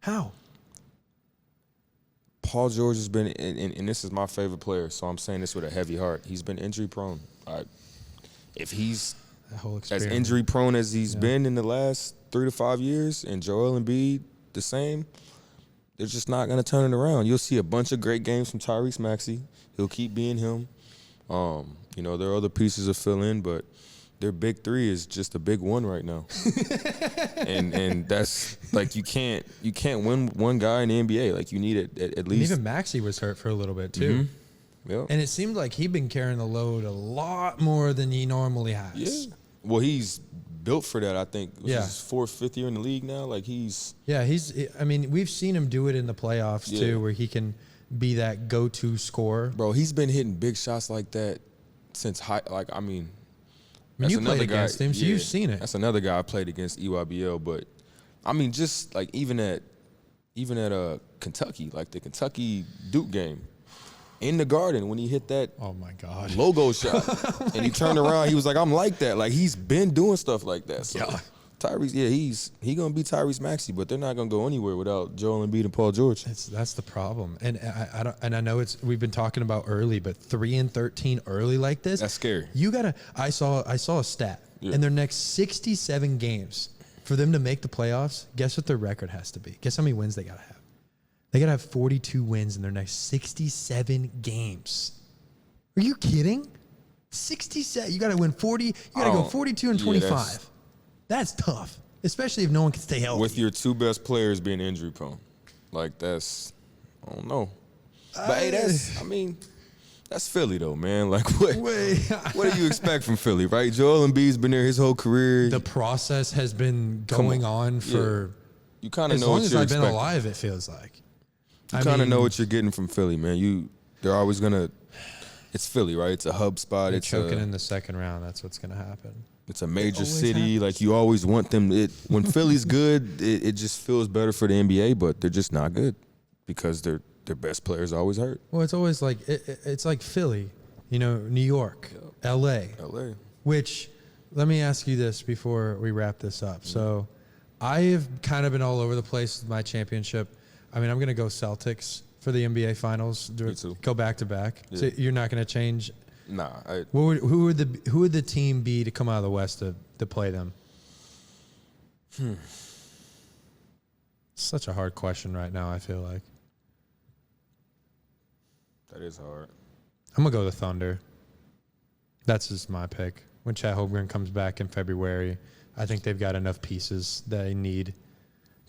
How? Paul George has been, and this is my favorite player, so I'm saying this with a heavy heart. He's been injury prone. If he's as injury prone as he's been in the last 3 to 5 years, and Joel Embiid the same, they're just not going to turn it around. You'll see a bunch of great games from Tyrese Maxey. He'll keep being him. There are other pieces to fill in, but their big three is just a big one right now. and that's like you can't win one guy in the NBA. Like you need it at least. And even Maxey was hurt for a little bit too. Mm-hmm. Yeah. And it seemed like he'd been carrying the load a lot more than he normally has. Yeah. Well, he's built for that, I think. This is his 4th, 5th year in the league now. Like I mean, we've seen him do it in the playoffs too, where he can be that go-to scorer. Bro, he's been hitting big shots like that since high. Like, I mean, you played against him, so you've seen it. That's another guy I played against, EYBL. But I mean, just like even at Kentucky, like the Kentucky Duke game, in the Garden when he hit that logo shot, and he turned around, he was like, "I'm like that." Like he's been doing stuff like that. So Tyrese, he's gonna be Tyrese Maxey, but they're not gonna go anywhere without Joel Embiid and Paul George. That's the problem, and I know we've been talking about early, but 3-13 early like this, that's scary. I saw a stat in their next 67 games for them to make the playoffs. Guess what their record has to be? Guess how many wins they gotta have? They gotta have 42 wins in their next 67 games. Are you kidding? 67. You gotta win 40. You gotta go 42 and 25. That's tough, especially if no one can stay healthy. With your 2 best players being injury prone. Like, I don't know. But, hey, that's Philly, though, man. Like, what do you expect from Philly, right? Joel Embiid's been there his whole career. The process has been going on for you kind of know what you're expecting. As long as I've been alive, it feels like. You kind of know what you're getting from Philly, man. They're always going to – it's Philly, right? It's a hub spot. It's choking in the second round. That's what's going to happen. It's a major city. Like, you always want them. When Philly's good, it just feels better for the NBA, but they're just not good because their best players always hurt. Well, it's always like it's like Philly, New York, LA. Which, let me ask you this before we wrap this up. So, I have kind of been all over the place with my championship. I mean, I'm going to go Celtics for the NBA Finals. Me too. Go back to back. Yeah. So you're not going to change. Nah. Who would the team be to come out of the West to play them? Such a hard question right now, I feel like. That is hard. I'm going to go the Thunder. That's just my pick. When Chet Holmgren comes back in February, I think they've got enough pieces that they need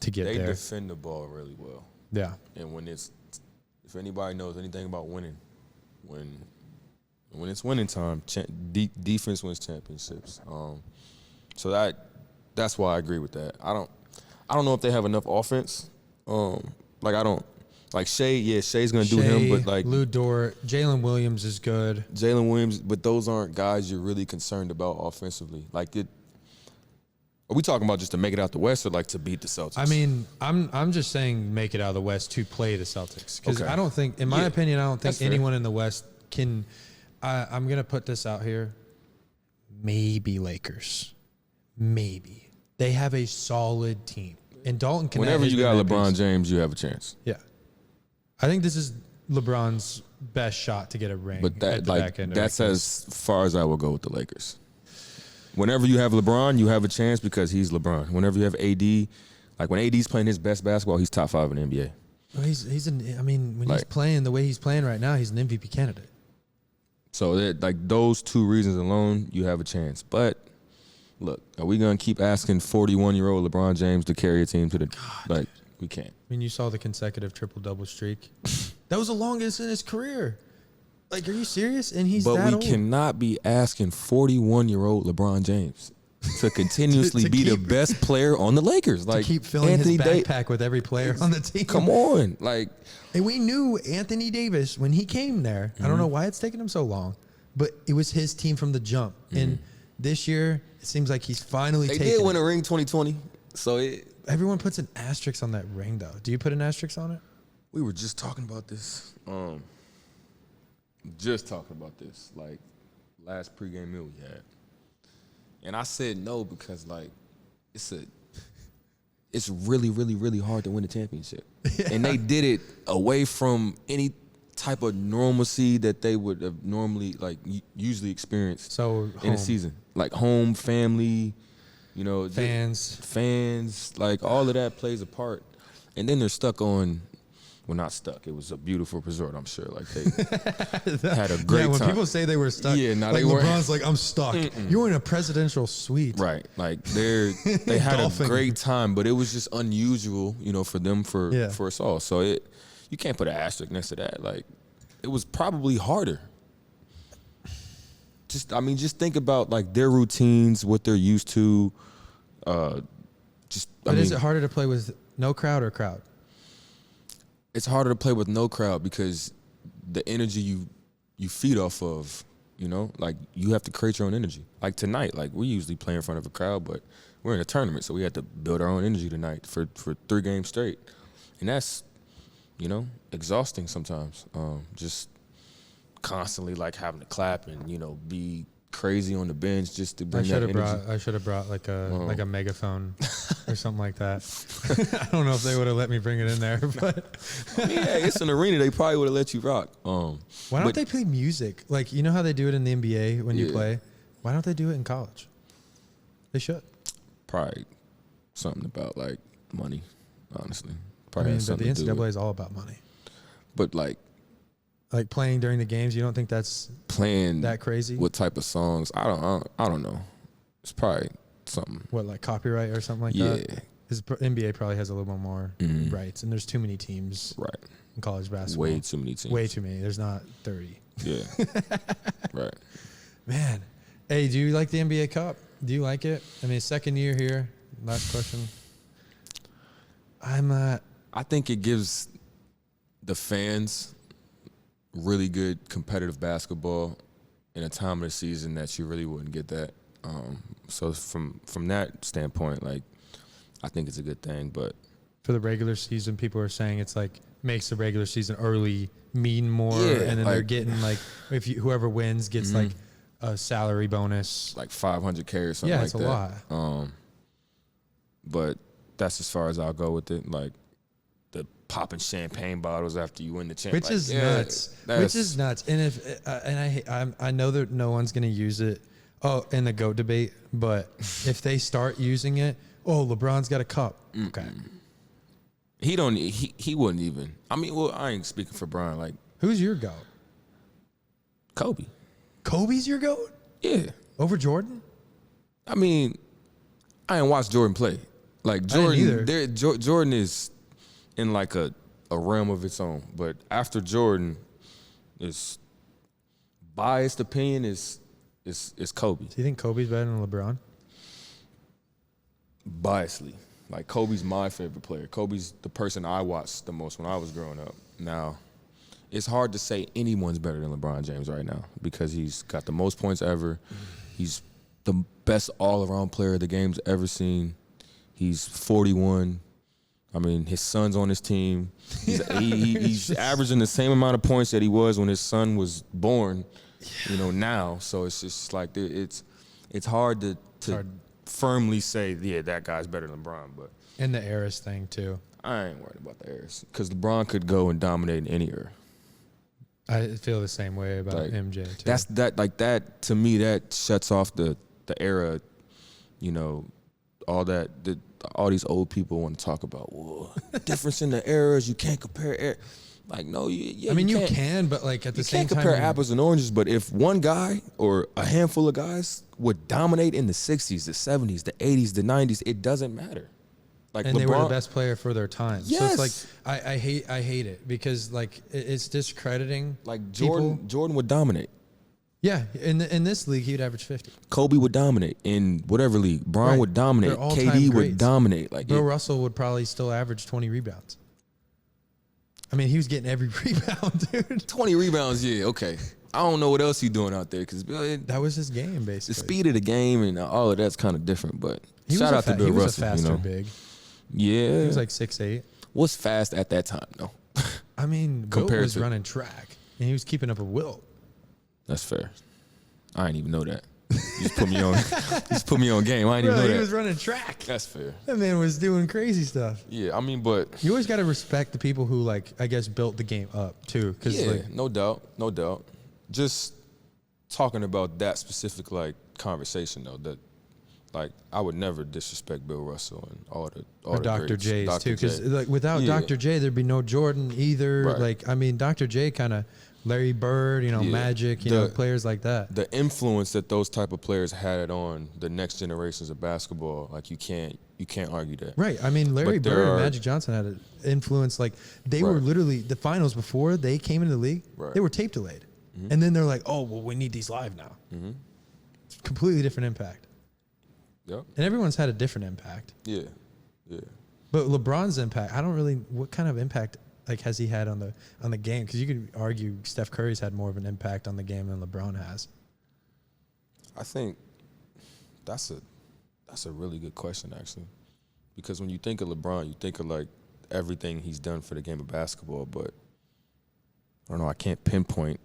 to get there. They defend the ball really well. Yeah. And if anybody knows anything about winning, when it's winning time, defense wins championships. So that's why I agree with that. I don't know if they have enough offense. Shay's gonna do him, but like Lou Dort, Jalen Williams is good. Jalen Williams, but those aren't guys you're really concerned about offensively. Are we talking about just to make it out the West or like to beat the Celtics? I mean, I'm just saying make it out of the West to play the Celtics because I don't think, in my opinion, I don't think anyone in the West can. I'm gonna put this out here. Maybe Lakers, maybe they have a solid team, and Dalton can. Whenever you got LeBron James, you have a chance. Yeah, I think this is LeBron's best shot to get a ring. But at the back end that's as far as I will go with the Lakers. Whenever you have LeBron, you have a chance because he's LeBron. Whenever you have AD, like when AD's playing his best basketball, he's top 5 in the NBA. Well, when he's playing the way he's playing right now, he's an MVP candidate. So those two reasons alone, you have a chance. But look, are we gonna keep asking 41-year-old LeBron James to carry a team to the we can't. I mean, you saw the consecutive triple-double streak. That was the longest in his career. Like, are you serious? And he's that old. Cannot be asking 41-year-old LeBron James to continuously be the best player on the Lakers. Like, to keep filling his backpack with every player on the team. Come on. And we knew Anthony Davis, when he came there, I don't know why it's taken him so long, but it was his team from the jump. And this year, it seems like he's finally taken it. They did win a ring 2020, so everyone puts an asterisk on that ring, though. Do you put an asterisk on it? We were just talking about this. Like, last pregame meal we had. And I said no because, like, it's really, really, really hard to win a championship. Yeah. And they did it away from any type of normalcy that they would have normally, like, usually experienced in a season. Like home, family, fans, like all of that plays a part. And then they're stuck on, well, not stuck. It was a beautiful resort, I'm sure. Like, they had a great time. When people say they were stuck, like they LeBron's like, I'm stuck. You were in a presidential suite. Right. Like, they had a great time, but it was just unusual, for them, for us all. So you can't put an asterisk next to that. Like, it was probably harder. Just think about, like, their routines, what they're used to. Is it harder to play with no crowd or crowd? It's harder to play with no crowd because the energy you feed off of, like, you have to create your own energy. Like tonight, like, we usually play in front of a crowd, but we're in a tournament, so we had to build our own energy tonight for 3 games straight. And that's, exhausting sometimes. Just constantly, like, having to clap and, be crazy on the bench just to bring that energy. I should have brought like a megaphone or something like that. I don't know if they would have let me bring it in there, but hey, it's an arena. They probably would have let you rock. Why don't they play music? Like, you know how they do it in the NBA when you play? Why don't they do it in college? They should. Probably something about, like, money, honestly. But the NCAA is all about money. But, like playing during the games, you don't think that's playing that crazy? What type of songs? I don't know. It's probably something. What, like copyright or something like that? Yeah. His NBA probably has a little bit more rights, and there's too many teams in college basketball. Way too many teams. Way too many. There's not 30. Yeah. Right. Man. Hey, do you like the NBA Cup? Do you like it? I mean, second year here. Last question. I think it gives the fans really good competitive basketball in a time of the season that you really wouldn't get that. So from that standpoint, like, I think it's a good thing. But for the regular season, people are saying it's like makes the regular season early mean more, and then they're getting, like, whoever wins gets like a salary bonus, like $500K or something. Yeah, it's a lot. But that's as far as I'll go with it. Like, the popping champagne bottles after you win the championship, which is nuts. Which is nuts. And I know that no one's going to use it. In the GOAT debate, but if they start using it, LeBron's got a cup. Okay. He wouldn't even. I mean, well, I ain't speaking for Brian. Like, who's your GOAT? Kobe. Kobe's your GOAT? Yeah. Over Jordan? I mean, I ain't watched Jordan play. Like, Jordan, Jordan is in, like, a realm of its own. But after Jordan, it's biased opinion is Kobe. Do you think Kobe's better than LeBron? Biasly. Like, Kobe's my favorite player. Kobe's the person I watched the most when I was growing up. Now, it's hard to say anyone's better than LeBron James right now because he's got the most points ever. He's the best all-around player the game's ever seen. He's 41. I mean, his son's on his team. He's averaging the same amount of points that he was when his son was born, now. So it's just like it's hard to firmly say, that guy's better than LeBron. But and the Eras thing, too. I ain't worried about the Eras because LeBron could go and dominate in any era. I feel the same way about Like, MJ too. That's that to me, that shuts off the era, all these old people want to talk about, well, difference in the eras, you can't compare like, no, I mean, you can, but like at the same time, you can't compare apples and oranges. But if one guy or a handful of guys would dominate in the 60s, the 70s, the 80s, the 90s, it doesn't matter. Like, and LeBron, they were the best player for their time. Yes. So it's like I hate it because like it's discrediting. like people. Jordan would dominate. Yeah, in this league he'd average 50. Kobe would dominate in whatever league. Bron Right. would dominate. They're all-time KD would greats. dominate. Like, Bill Russell would probably still average 20 rebounds. I mean, he was getting every rebound, dude. 20 rebounds, yeah, okay. I don't know what else he's doing out there because That was his game, basically. the speed of the game and all of that's kind of different. But He shout out to Bill he was Russell. a faster big. Yeah, He was like 6'8". what's fast at that time though? I mean, Wilt Compared was to- running track, and he was keeping up with Wilt. That's fair. I didn't even know that. You just put me on. Just put me on game. I didn't even know he that. was running track. That's fair. That man was doing crazy stuff. Yeah, I mean, but You always got to respect the people who, like, I guess, built the game up too. Cause yeah, like, no doubt. Just talking about that specific conversation though, that I would never disrespect Bill Russell and all or the Dr. greats. J's Dr. too, because J. like without Yeah. Dr. J, there'd be no Jordan either. Right. Like, I mean, Dr. J kind of Larry Bird, Yeah. Magic, players like that. The influence that those type of players had on the next generations of basketball, like you can't argue that. Right. I mean, Larry But there Bird and are- Magic Johnson had an influence. Like, they were Right. literally the finals before they came into the league. Right. They were tape delayed, and then they're like, "Oh, well, we need these live now." Completely different impact, Yep. and everyone's had a different impact. Yeah. But LeBron's impact, I don't really. What kind of impact has he had on the game? Because you could argue Steph Curry's had more of an impact on the game than LeBron has. I think that's a really good question actually, because when you think of LeBron, you think of like everything he's done for the game of basketball, but I don't know. I can't pinpoint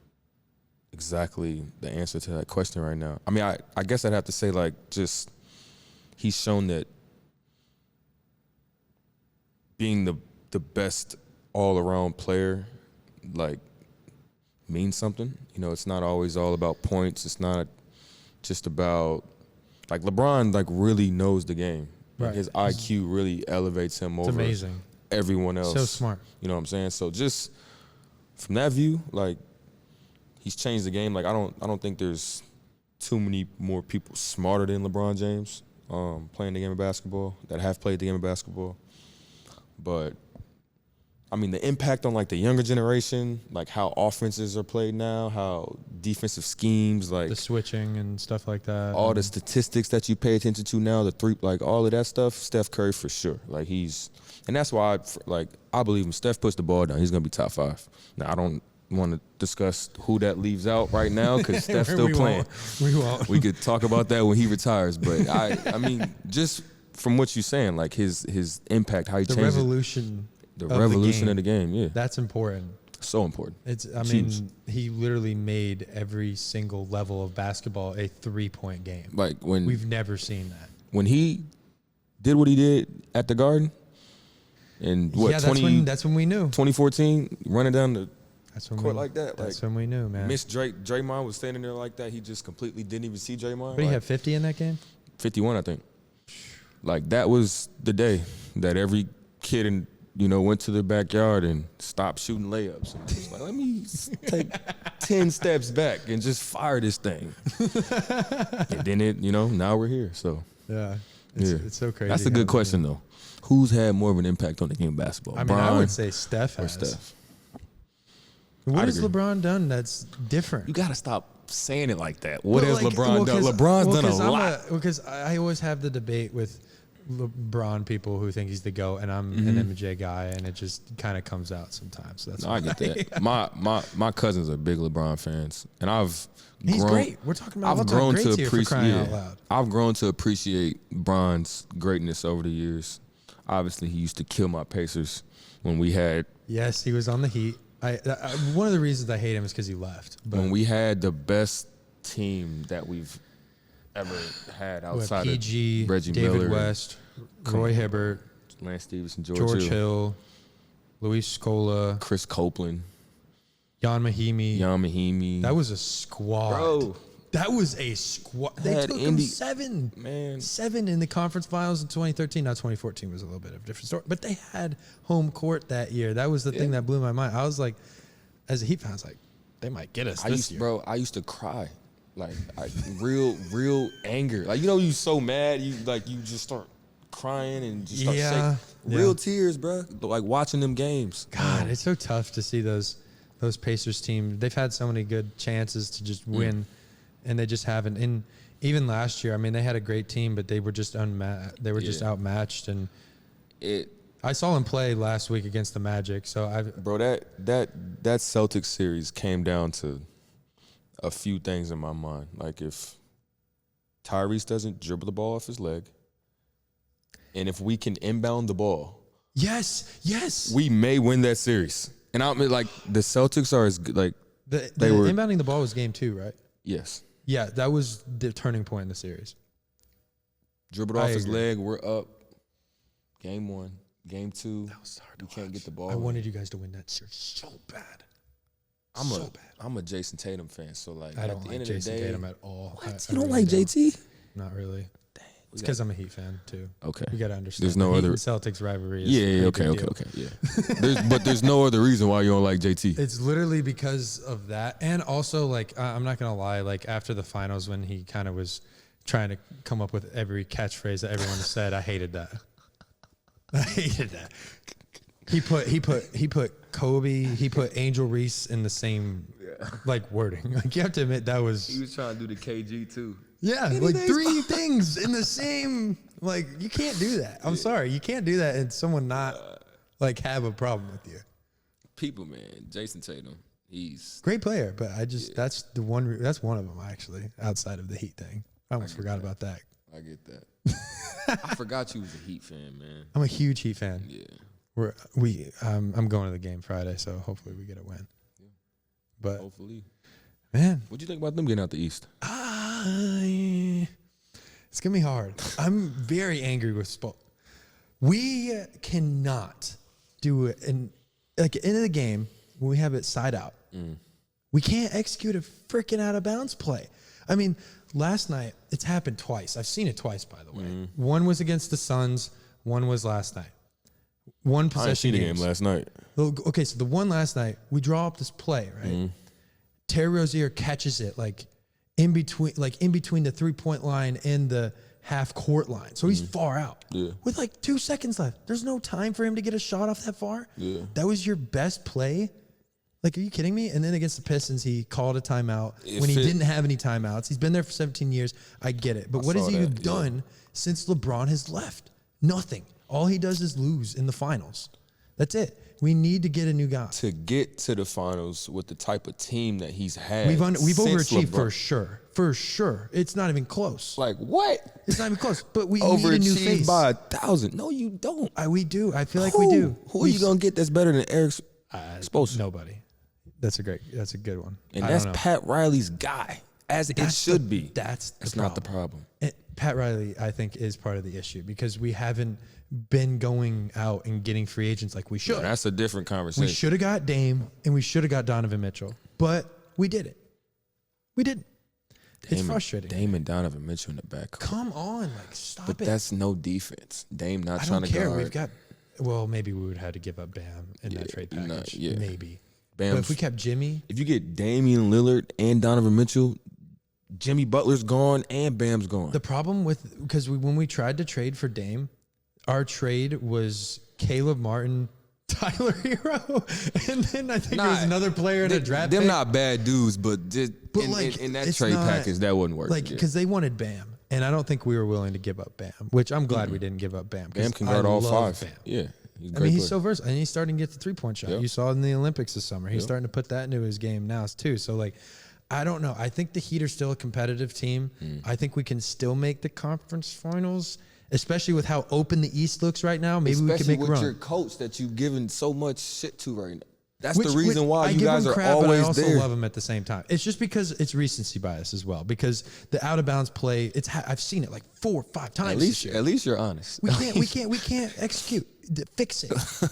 exactly the answer to that question right now. I mean, I guess I'd have to say just he's shown that being the best all-around player means something. It's not always all about points. It's not just about LeBron really knows the game. Right. His IQ really elevates him over amazing. everyone else. So smart. You know what I'm saying? So just from that view, he's changed the game. I don't think there's too many more people smarter than LeBron James playing the game of basketball that have played the game of basketball. But I mean, the impact on the younger generation, how offenses are played now, how defensive schemes, The switching and stuff like that. all the statistics that you pay attention to now, the three, all of that stuff, Steph Curry for sure. And that's why I believe when Steph puts the ball down, he's gonna be top 5. Now I don't want to discuss who that leaves out right now because Steph's still playing. We won't. We could talk about that when he retires. But I mean, just from what you're saying, his impact, how he the changes revolution. the of revolution the of the game. Yeah, That's important. so important. I Huge. mean, he literally made every single level of basketball a 3-point game. We've never seen that. When he did what he did at the Garden, and that's when we knew. 2014, running down the That's when court we, like that. That's when we knew, man. Miss Draymond was standing there like that. He just completely didn't even see Draymond. What, he had 50 in that game? 51, I think. That was the day that every kid went to the backyard and stopped shooting layups. And was let me take 10 steps back and just fire this thing. And then now we're here. So Yeah. It's so crazy. that's a good question though. Who's had more of an impact on the game of basketball? I mean, I would say Steph or has. Steph. What I'd has agree. LeBron done that's different? You gotta stop saying it like that. What has Well, LeBron done? LeBron's done a lot. Because I always have the debate with LeBron people who think he's the GOAT, and I'm an MJ guy, and it just kind of comes out sometimes. So that's No, I get that. My cousins are big LeBron fans, and He's great. We're talking about all-time greats here for crying out loud. I've grown to appreciate Bron's greatness over the years. Obviously, he used to kill my Pacers when we had Yes, he was on the Heat. One of the reasons I hate him is because he left. But when we had the best team that we've ever had outside PG, of Reggie David Miller, West, Roy Hibbert, Lance Stevenson, George Hill, Luis Scola. Chris Copeland. Jan Mahimi. That was a squad. Bro. That was a squad. They took them 7. Man. 7 in the conference finals in 2013. Now 2014 was a little bit of a different story. But they had home court that year. That was the thing that blew my mind. I was like, as a Heat fan, I was like, they might get us this year. Bro, I used to cry. Like, real anger. Like, you know, you so mad, you just start crying and just start shaking. Real tears, bro. Like, watching them games. God, it's so tough to see those Pacers teams. They've had so many good chances to just win, and they just haven't. And even last year, I mean, they had a great team, but they were just just outmatched. And I saw them play last week against the Magic. So that Celtics series came down to a few things in my mind. Like, if Tyrese doesn't dribble the ball off his leg, and if we can inbound the ball, yes, we may win that series. And I mean, like, the Celtics are as good. Like, the inbounding the ball was game 2, right? Yes. Yeah, that was the turning point in the series. Dribbled off his leg, we're up. Game 1, game 2. That was hard to watch. Can't get the ball. I wanted you guys to win that series so bad. I'm a Jason Tatum fan, so like I don't like Jason Tatum at all. What? You don't like JT? Not really. It's because I'm a Heat fan too. Okay, you gotta understand. There's no other Celtics rivalry. Okay. Yeah. There's no other reason why you don't like JT. It's literally because of that, and also like I'm not gonna lie. Like after the finals, when he kind of was trying to come up with every catchphrase that everyone said, I hated that. He put Kobe, he put Angel Reese in the same like wording. Like you have to admit that was. He was trying to do the KG too. Yeah, like 3 things in the same. Like you can't do that. I'm sorry, you can't do that, and someone not like have a problem with you. People, man, Jason Tatum, he's great player, but I just that's one of them actually outside of the Heat thing. I almost forgot about that. I get that. I forgot you was a Heat fan, man. I'm a huge Heat fan. Yeah. I'm going to the game Friday, so hopefully we get a win. Yeah. But hopefully. Man. What'd you think about them getting out the East? It's going to be hard. I'm very angry with Spo. We cannot do it in the game when we have it side out. We can't execute a freaking out of bounds play. I mean, last night, it's happened twice. I've seen it twice, by the way. One was against the Suns. One was last night. One possession. I didn't see the game last night. Okay, so the one last night, we draw up this play, right? Terry Rozier catches it in between the 3-point line and the half court line. So he's far out. Yeah. With 2 seconds left. There's no time for him to get a shot off that far. Yeah. That was your best play? Are you kidding me? And then against the Pistons, he called a timeout when he didn't have any timeouts. He's been there for 17 years. I get it. But what has he done since LeBron has left? Nothing. All he does is lose in the finals. That's it. We need to get a new guy. To get to the finals with the type of team that he's had. We've overachieved for sure. For sure. It's not even close. Like what? It's not even close. But we need a new face. Overachieved by 1,000. No, you don't. We do. I feel like we do. Who are you going to get that's better than Eric Spoelstra? Nobody. That's a good one. And that's Pat Riley's guy, as it should be. That's not the problem. Pat Riley, I think, is part of the issue because we haven't been going out and getting free agents like we should. No, that's a different conversation. We should have got Dame and we should have got Donovan Mitchell, but we did it. We didn't. It's frustrating. Dame and Donovan Mitchell in the back. Come on, stop it. But that's no defense. Dame not trying to guard. Maybe we would have had to give up Bam in that trade package. Maybe. But if we kept Jimmy. If you get Damian Lillard and Donovan Mitchell, Jimmy Butler's gone and Bam's gone. The problem because when we tried to trade for Dame, our trade was Caleb Martin, Tyler Hero, and then I think there was another player in a draft pick. Them not bad dudes, but in that trade package, that wouldn't work. Because they wanted Bam, and I don't think we were willing to give up Bam, which I'm glad we didn't give up Bam. Bam can guard all 5. Bam. Yeah. He's so versatile, and he's starting to get the 3-point shot. Yep. You saw it in the Olympics this summer. He's starting to put that into his game now, too. So, I don't know. I think the Heat are still a competitive team. I think we can still make the conference finals, especially with how open the East looks right now. Maybe we can make a run. Especially with your coach that you've given so much shit to right now. That's the reason why you guys are always there. I also love him at the same time. It's just because it's recency bias as well. Because the out of bounds play, I've seen it 4 or 5 times this year. At least you're honest. We can't execute. Fix it.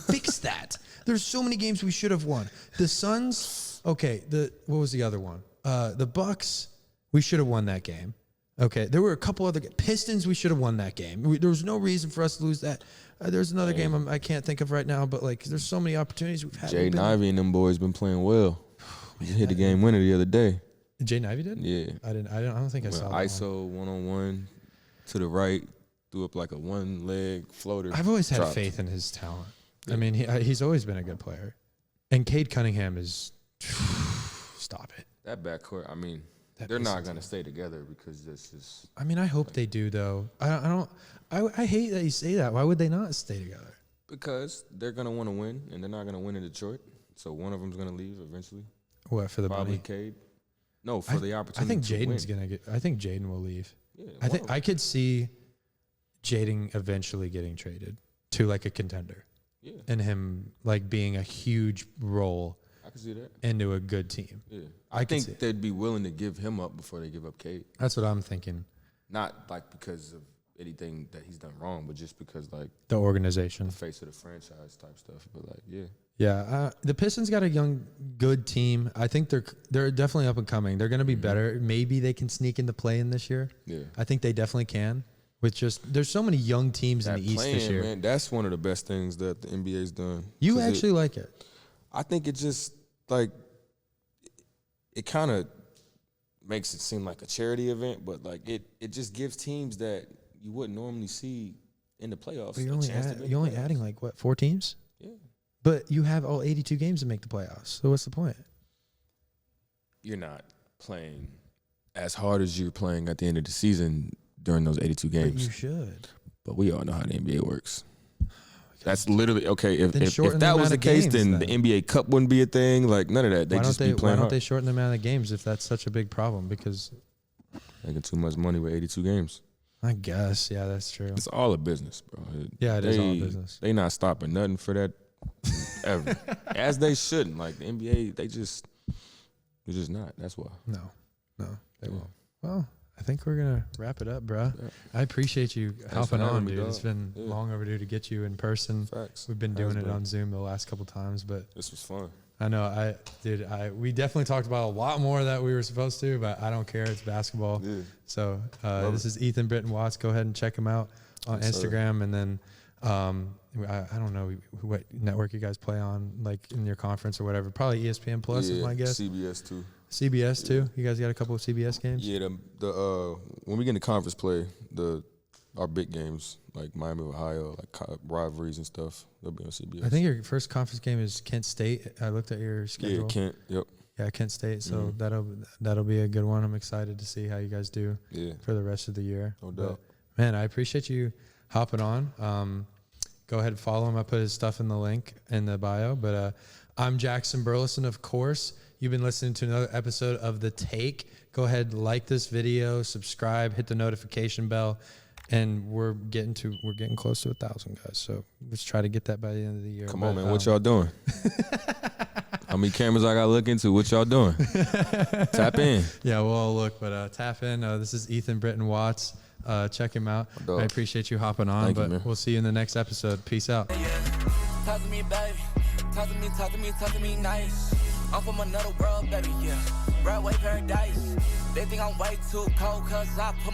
Fix that. There's so many games we should have won. The Suns, Okay, what was the other one? The Bucks, we should have won that game. Okay, there were a couple other Pistons. We should have won that game. There was no reason for us to lose that. There's another game I can't think of right now, but like, there's so many opportunities we've had. Jaden Ivey and them boys been playing well. He hit the game winner the other day. Jaden Ivey did? Yeah. I don't think I saw that. ISO 1-on-1 to the right, threw up like a one-leg floater. I've always had dropped. faith in his talent. I mean, he's always been a good player. And Cade Cunningham is stop it. That backcourt, I mean, they're not going to stay together because this is. I mean, I hope they do though. I hate that you say that. Why would they not stay together? Because they're going to want to win, and they're not going to win in Detroit. So one of them's going to leave eventually. What, for the Probably money? Cade. No, for the opportunity. I think to Jaden's win. gonna get. I think Jaden will leave. Yeah, I think I could see Jaden eventually getting traded to like a contender. Yeah, And him like being a huge role I can see that. into a good team. Yeah, I can see think it. they'd be willing to give him up before they give up Cade. That's what I'm thinking. Not like because of anything that he's done wrong, but just because like The organization. the face of the franchise type stuff. But like, yeah. Yeah, the Pistons got a young, good team. I think they're definitely up and coming. They're going to be better. Maybe they can sneak into play-in this year. Yeah. I think they definitely can. With just there's so many young teams in That the East this playing, year. man, that's one of the best things that the NBA's done. You 'Cause actually like it. I think it just like it kind of makes it seem like a charity event, but like it just gives teams that you wouldn't normally see in the playoffs. But you're a only, chance to make you're only the playoffs. adding like what 4 teams? Yeah. But you have all 82 games to make the playoffs. So what's the point? You're not playing as hard as you're playing at the end of the season during those 82 But games. you should. But we all know how the NBA works. That's literally okay. If Then shorten the that was amount the of case, games, then the then. NBA Cup wouldn't be a thing. Like none of that. They Why just don't be they? Why playing don't hard. they shorten the amount of games if that's such a big problem? Because Making too much money with 82 games. I guess that's true. It's all a business, bro. Yeah, it is all a business. They not stopping nothing for that ever. As they shouldn't. Like the NBA, they're just not. That's why. No, they won't. Well, I think we're gonna wrap it up, bro. Yeah. I appreciate you for hopping having on, me, dude. dog. It's been Yeah. long overdue to get you in person. Facts. We've been Has doing it been. on Zoom the last couple times, but This was fun. I know we definitely talked about a lot more that we were supposed to, but I don't care. It's basketball. Yeah. So Love this it. is Ethan Brittain-Watts. Go ahead and check him out on Yes, sir. Instagram, and then I don't know what network you guys play on, like in your conference or whatever. Probably ESPN Plus is my guess. CBS too. CBS too. You guys got a couple of CBS games. Yeah, the when we get into conference play, our big games like Miami, Ohio, like rivalries and stuff, they'll be on CBS. I think your first conference game is Kent State. I looked at your schedule. Yeah, Kent. Yep. Yeah, Kent State. So Mm-hmm. that'll be a good one. I'm excited to see how you guys do Yeah. for the rest of the year. No doubt. But, man, I appreciate you hopping on. Go ahead and follow him. I put his stuff in the link in the bio. But I'm Jackson Burleson, of course. You've been listening to another episode of The Take. Go ahead, like this video, subscribe, hit the notification bell, and we're getting close to 1,000 guys. So let's try to get that by the end of the year. Come on, man. What y'all doing? How many cameras I got to look into? What y'all doing? Tap in. Yeah, we'll all look, but tap in. This is Ethan Brittain-Watts. Check him out. Dog. I appreciate you hopping on, Thank you, but man. we'll see you in the next episode. Peace out. Talk to me, baby. Talk to me nice. I'm from another world, baby, yeah. Broadway paradise. They think I'm way too cold, cause I put my